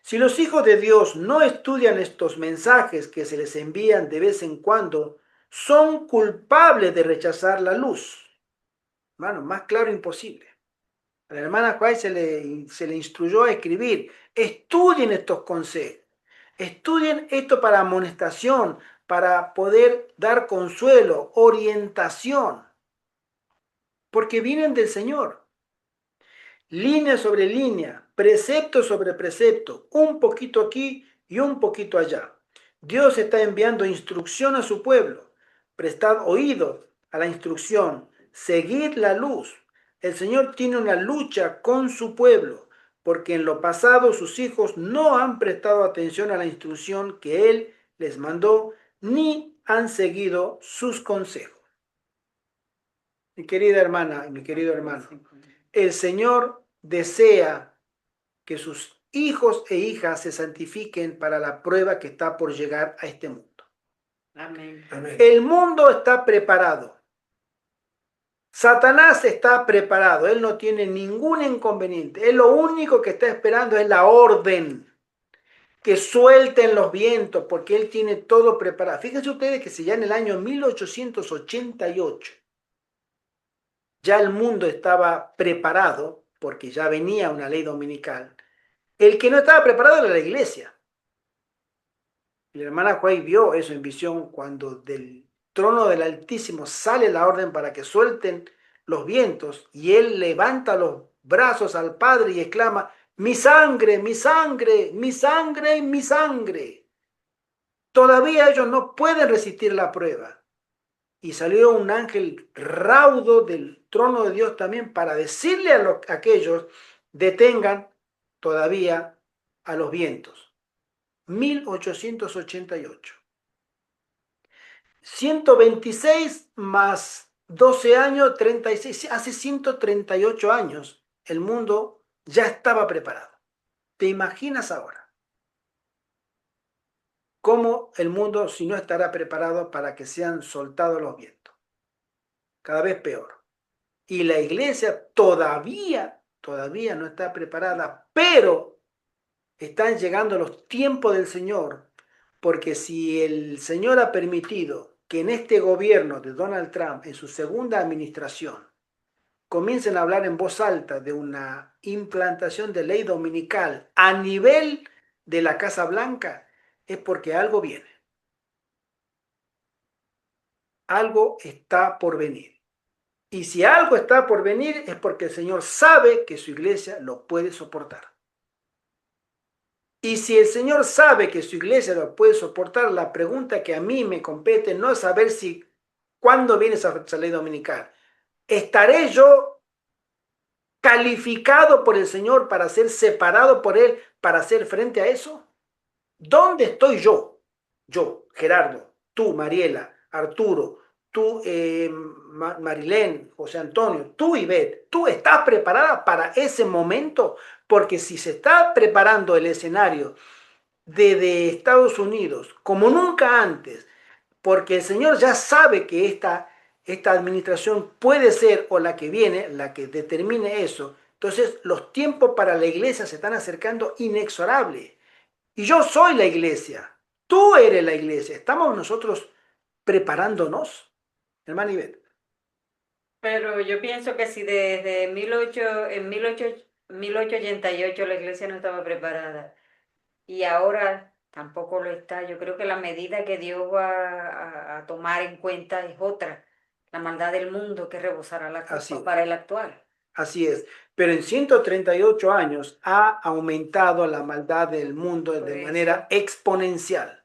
Si los hijos de Dios no estudian estos mensajes que se les envían de vez en cuando, son culpables de rechazar la luz. Hermano, más claro imposible. A la hermana White se le instruyó a escribir: estudien estos consejos, estudien esto para amonestación, para poder dar consuelo, orientación, porque vienen del Señor. Línea sobre línea, precepto sobre precepto, un poquito aquí y un poquito allá. Dios está enviando instrucción a su pueblo. Prestad oído a la instrucción, seguid la luz. El Señor tiene una lucha con su pueblo, porque en lo pasado sus hijos no han prestado atención a la instrucción que Él les mandó, ni han seguido sus consejos. Mi querida hermana y mi querido hermano, el Señor desea que sus hijos e hijas se santifiquen para la prueba que está por llegar a este mundo. Amén. Amén. El mundo está preparado. Satanás está preparado. Él no tiene ningún inconveniente. Él lo único que está esperando es la orden. Que suelten los vientos, porque él tiene todo preparado. Fíjense ustedes que si ya en el año 1888 ya el mundo estaba preparado, porque ya venía una ley dominical, el que no estaba preparado era la iglesia. Y la hermana White vio eso en visión cuando del trono del Altísimo sale la orden para que suelten los vientos y él levanta los brazos al Padre y exclama: mi sangre, mi sangre, mi sangre, mi sangre. Todavía ellos no pueden resistir la prueba. Y salió un ángel raudo del trono de Dios también para decirle a aquellos: detengan todavía a los vientos. 1888. 126 más 12 años, 36, hace 138 años el mundo ya estaba preparado. ¿Te imaginas ahora cómo el mundo si no estará preparado para que sean soltados los vientos? Cada vez peor. Y la iglesia todavía no está preparada, pero están llegando los tiempos del Señor, porque si el Señor ha permitido que en este gobierno de Donald Trump, en su segunda administración, comiencen a hablar en voz alta de una implantación de ley dominical a nivel de la Casa Blanca, es porque algo viene. Algo está por venir. Y si algo está por venir es porque el Señor sabe que su iglesia lo puede soportar. Y si el Señor sabe que su iglesia lo puede soportar, la pregunta que a mí me compete no es saber si, cuándo viene esa ley dominical. ¿Estaré yo calificado por el Señor para ser separado por Él, para hacer frente a eso? ¿Dónde estoy yo? Yo, Gerardo, tú, Mariela, Arturo, tú, Marilén, José Antonio, tú, Ivette, ¿tú estás preparada para ese momento? Porque si se está preparando el escenario de Estados Unidos como nunca antes, porque el Señor ya sabe que esta administración puede ser, o la que viene, la que determine eso, entonces los tiempos para la iglesia se están acercando inexorable. Y yo soy la iglesia, tú eres la iglesia. ¿Estamos nosotros preparándonos, hermana Ivette? Pero yo pienso que si desde 1888 la iglesia no estaba preparada y ahora tampoco lo está, yo creo que la medida que Dios va a tomar en cuenta es otra, la maldad del mundo que rebosará la Así copa es. para el actual. Así es. Pero en 138 años ha aumentado la maldad del mundo Por de eso. manera exponencial.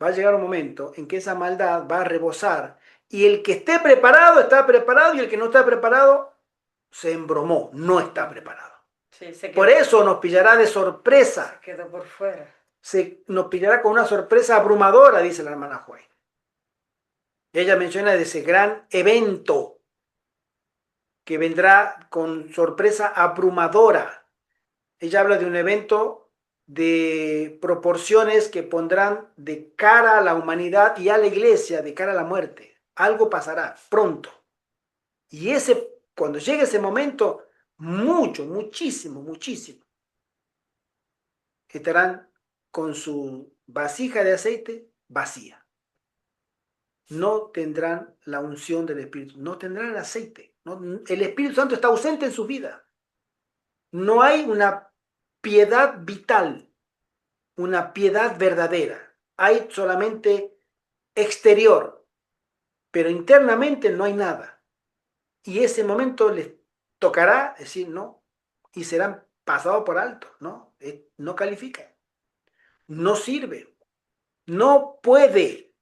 Va a llegar un momento en que esa maldad va a rebosar y el que esté preparado está preparado y el que no está preparado se embromó, no está preparado. Sí, se quedó, Por eso nos pillará de sorpresa, se quedó por fuera. nos pillará con una sorpresa abrumadora, dice la hermana Joy. Ella menciona de ese gran evento que vendrá con sorpresa abrumadora. Ella habla de un evento de proporciones que pondrán de cara a la humanidad y a la iglesia, de cara a la muerte. Algo pasará pronto. Y cuando llegue ese momento, muchísimo, estarán con su vasija de aceite vacía. No tendrán la unción del Espíritu, no tendrán el aceite. El Espíritu Santo está ausente en su vida. No hay una piedad vital, una piedad verdadera. Hay solamente exterior, pero internamente no hay nada. Y ese momento les tocará decir no, y serán pasados por alto, ¿no? No califica, no sirve, no puede.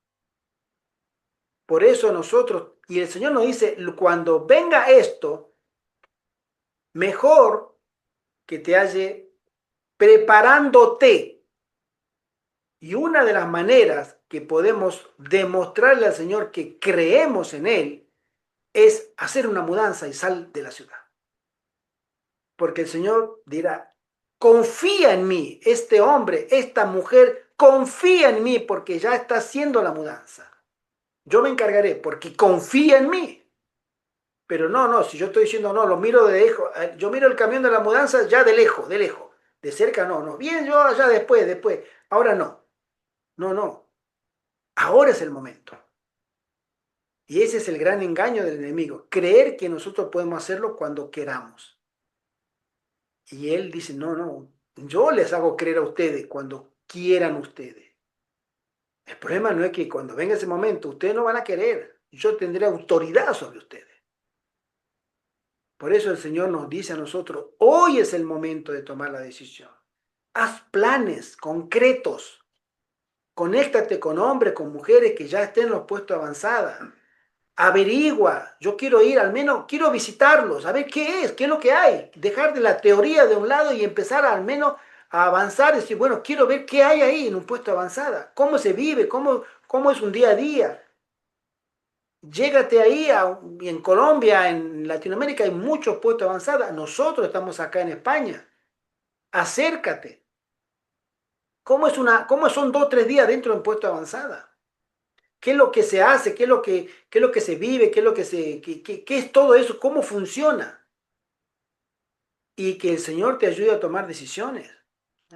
Por eso nosotros, y el Señor nos dice, cuando venga esto, mejor que te halle preparándote. Y una de las maneras que podemos demostrarle al Señor que creemos en Él es hacer una mudanza y sal de la ciudad. Porque el Señor dirá, confía en mí, este hombre, esta mujer, confía en mí porque ya está haciendo la mudanza. Yo me encargaré porque confía en mí. Pero no, si yo estoy diciendo no, lo miro de lejos, yo miro el camión de la mudanza ya de lejos, de cerca no, bien yo allá después, ahora no, ahora es el momento. Y ese es el gran engaño del enemigo, creer que nosotros podemos hacerlo cuando queramos. Y él dice, no, yo les hago creer a ustedes cuando quieran ustedes. El problema no es que cuando venga ese momento ustedes no van a querer, yo tendré autoridad sobre ustedes. Por eso el Señor nos dice a nosotros, hoy es el momento de tomar la decisión. Haz planes concretos. Conéctate con hombres, con mujeres que ya estén en los puestos avanzados. Averigua, yo quiero ir, al menos quiero visitarlos, a ver qué es lo que hay. Dejar de la teoría de un lado y empezar al menos a avanzar y decir, bueno, quiero ver qué hay ahí en un puesto avanzado. Cómo se vive, cómo es un día a día. llégate ahí, y en Colombia, en Latinoamérica hay muchos puestos de avanzada. Nosotros estamos acá en España. Acércate. ¿Cómo son 2 o 3 días dentro de un puesto de avanzada? ¿Qué es lo que se hace? ¿Qué es lo que se vive? ¿Qué es todo eso? ¿Cómo funciona? Y que el Señor te ayude a tomar decisiones.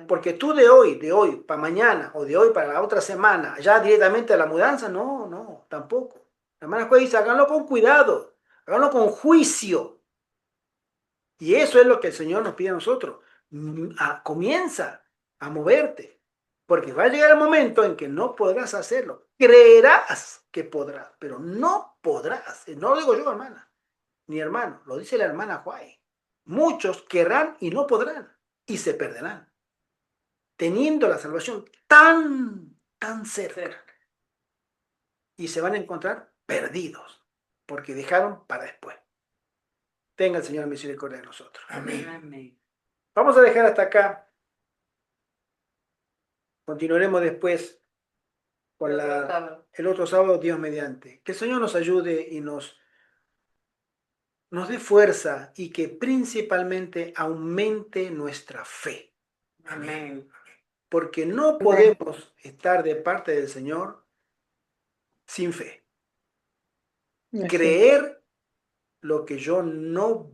Porque tú de hoy para mañana, o de hoy para la otra semana, ya directamente a la mudanza, no, tampoco. La hermana Juez dice, háganlo con cuidado, háganlo con juicio. Y eso es lo que el Señor nos pide a nosotros. Comienza a moverte, porque va a llegar el momento en que no podrás hacerlo. Creerás que podrás, pero no podrás. No lo digo yo, hermana, ni hermano, lo dice la hermana Juay. Muchos querrán y no podrán, y se perderán, teniendo la salvación tan cerca. Y se van a encontrar perdidos, porque dejaron para después. Tenga el Señor misericordia de nosotros. Amén. Vamos a dejar hasta acá. Continuaremos después con el otro sábado, Dios mediante. Que el Señor nos ayude y nos dé fuerza, y que principalmente aumente nuestra fe. Amén. Porque no podemos estar de parte del Señor sin fe. Creer lo que yo no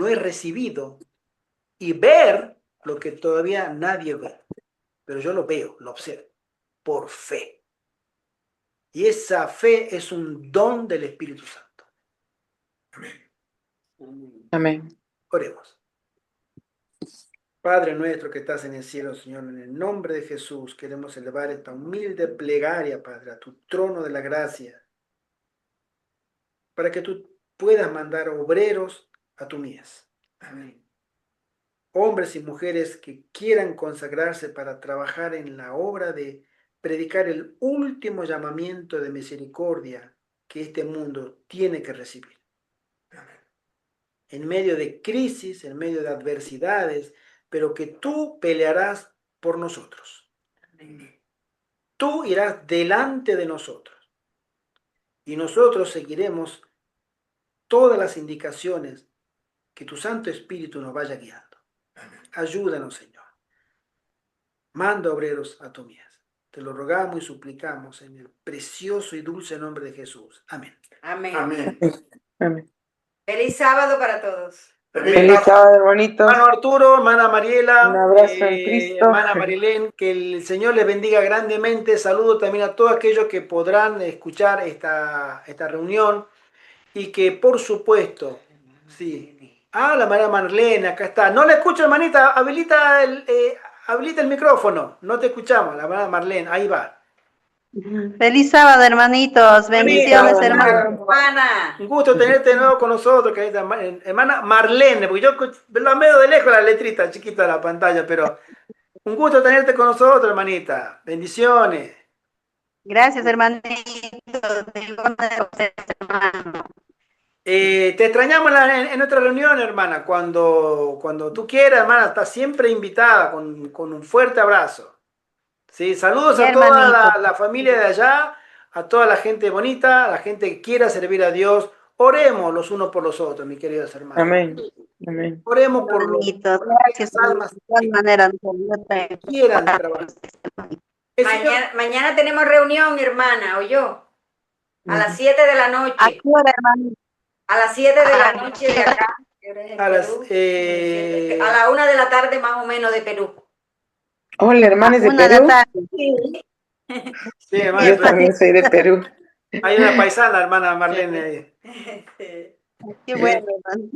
he recibido y ver lo que todavía nadie ve. Pero yo lo veo, lo observo, por fe. Y esa fe es un don del Espíritu Santo. Amén. Oremos. Padre nuestro que estás en el cielo, Señor, en el nombre de Jesús queremos elevar esta humilde plegaria, Padre, a tu trono de la gracia, para que tú puedas mandar obreros a tu mies. Amén. Hombres y mujeres que quieran consagrarse para trabajar en la obra de predicar el último llamamiento de misericordia que este mundo tiene que recibir. En medio de crisis, en medio de adversidades, pero que tú pelearás por nosotros. Tú irás delante de nosotros y nosotros seguiremos todas las indicaciones que tu Santo Espíritu nos vaya guiando. Ayúdanos, Señor. Manda obreros a tu mies. Te lo rogamos y suplicamos en el precioso y dulce nombre de Jesús. Amén. Amén. Amén. Amén. Feliz sábado para todos. Feliz sábado, hermanitos. Hermano Arturo, hermana Mariela, Un abrazo en Cristo. hermana Marilén, que el Señor les bendiga grandemente. Saludo también a todos aquellos que podrán escuchar esta reunión, y que por supuesto, sí. La hermana Marlene, acá está. No le escucho, hermanita, habilita el micrófono. No te escuchamos, la hermana Marlene, ahí va. Feliz sábado, hermanitos. Bendiciones, Bonita, hermanos. Hermana. Un gusto tenerte de nuevo con nosotros, querida hermana Marlene, porque yo la veo de lejos la letrita chiquita de la pantalla, pero un gusto tenerte con nosotros, hermanita. Bendiciones. Gracias, hermanito. Hermano. Te extrañamos en nuestra reunión, hermana. Cuando tú quieras, hermana, estás siempre invitada con un fuerte abrazo. Sí, saludos Sí, a toda hermanito. la familia de allá, a toda la gente bonita, a la gente que quiera servir a Dios. Oremos los unos por los otros, mis queridos hermanos. Amén. Amén. Oremos por los Hermanitos, gracias. almas De igual manera, que quieran trabajar. El Señor- Mañana tenemos reunión, hermana, ¿oyó? A las 7 de la ¿A noche. qué hora, hermanito? A las 7 de la noche de acá. A las, A la 1 de la tarde más o menos de Perú. Hola, hermanos de Una de la Perú. tarde. Sí, hermana, Yo también soy de Perú. hay una paisana, hermana Marlene. ahí. Qué bueno, hermano.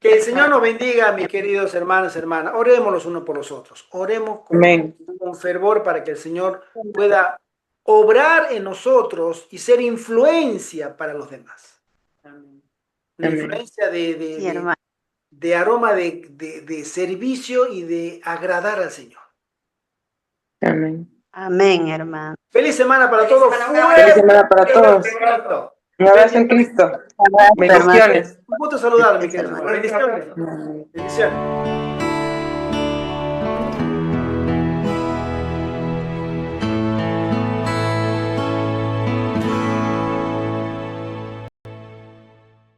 Que el Señor nos bendiga, mis queridos hermanos, hermanas. Oremos los unos por los otros. Oremos Amén. con fervor para que el Señor pueda obrar en nosotros y ser influencia para los demás. Una Amén. influencia Sí, hermano. de aroma de servicio y de agradar al Señor. Amén. Amén, hermano. Feliz semana para Feliz todos. semana. Feliz semana para todos. Cristo. Un abrazo en Cristo. Abrazo, hermano. Bendiciones. Un gusto saludarme, mis Gracias, queridos hermanos. hermano. Bendiciones. Amén. Bendiciones.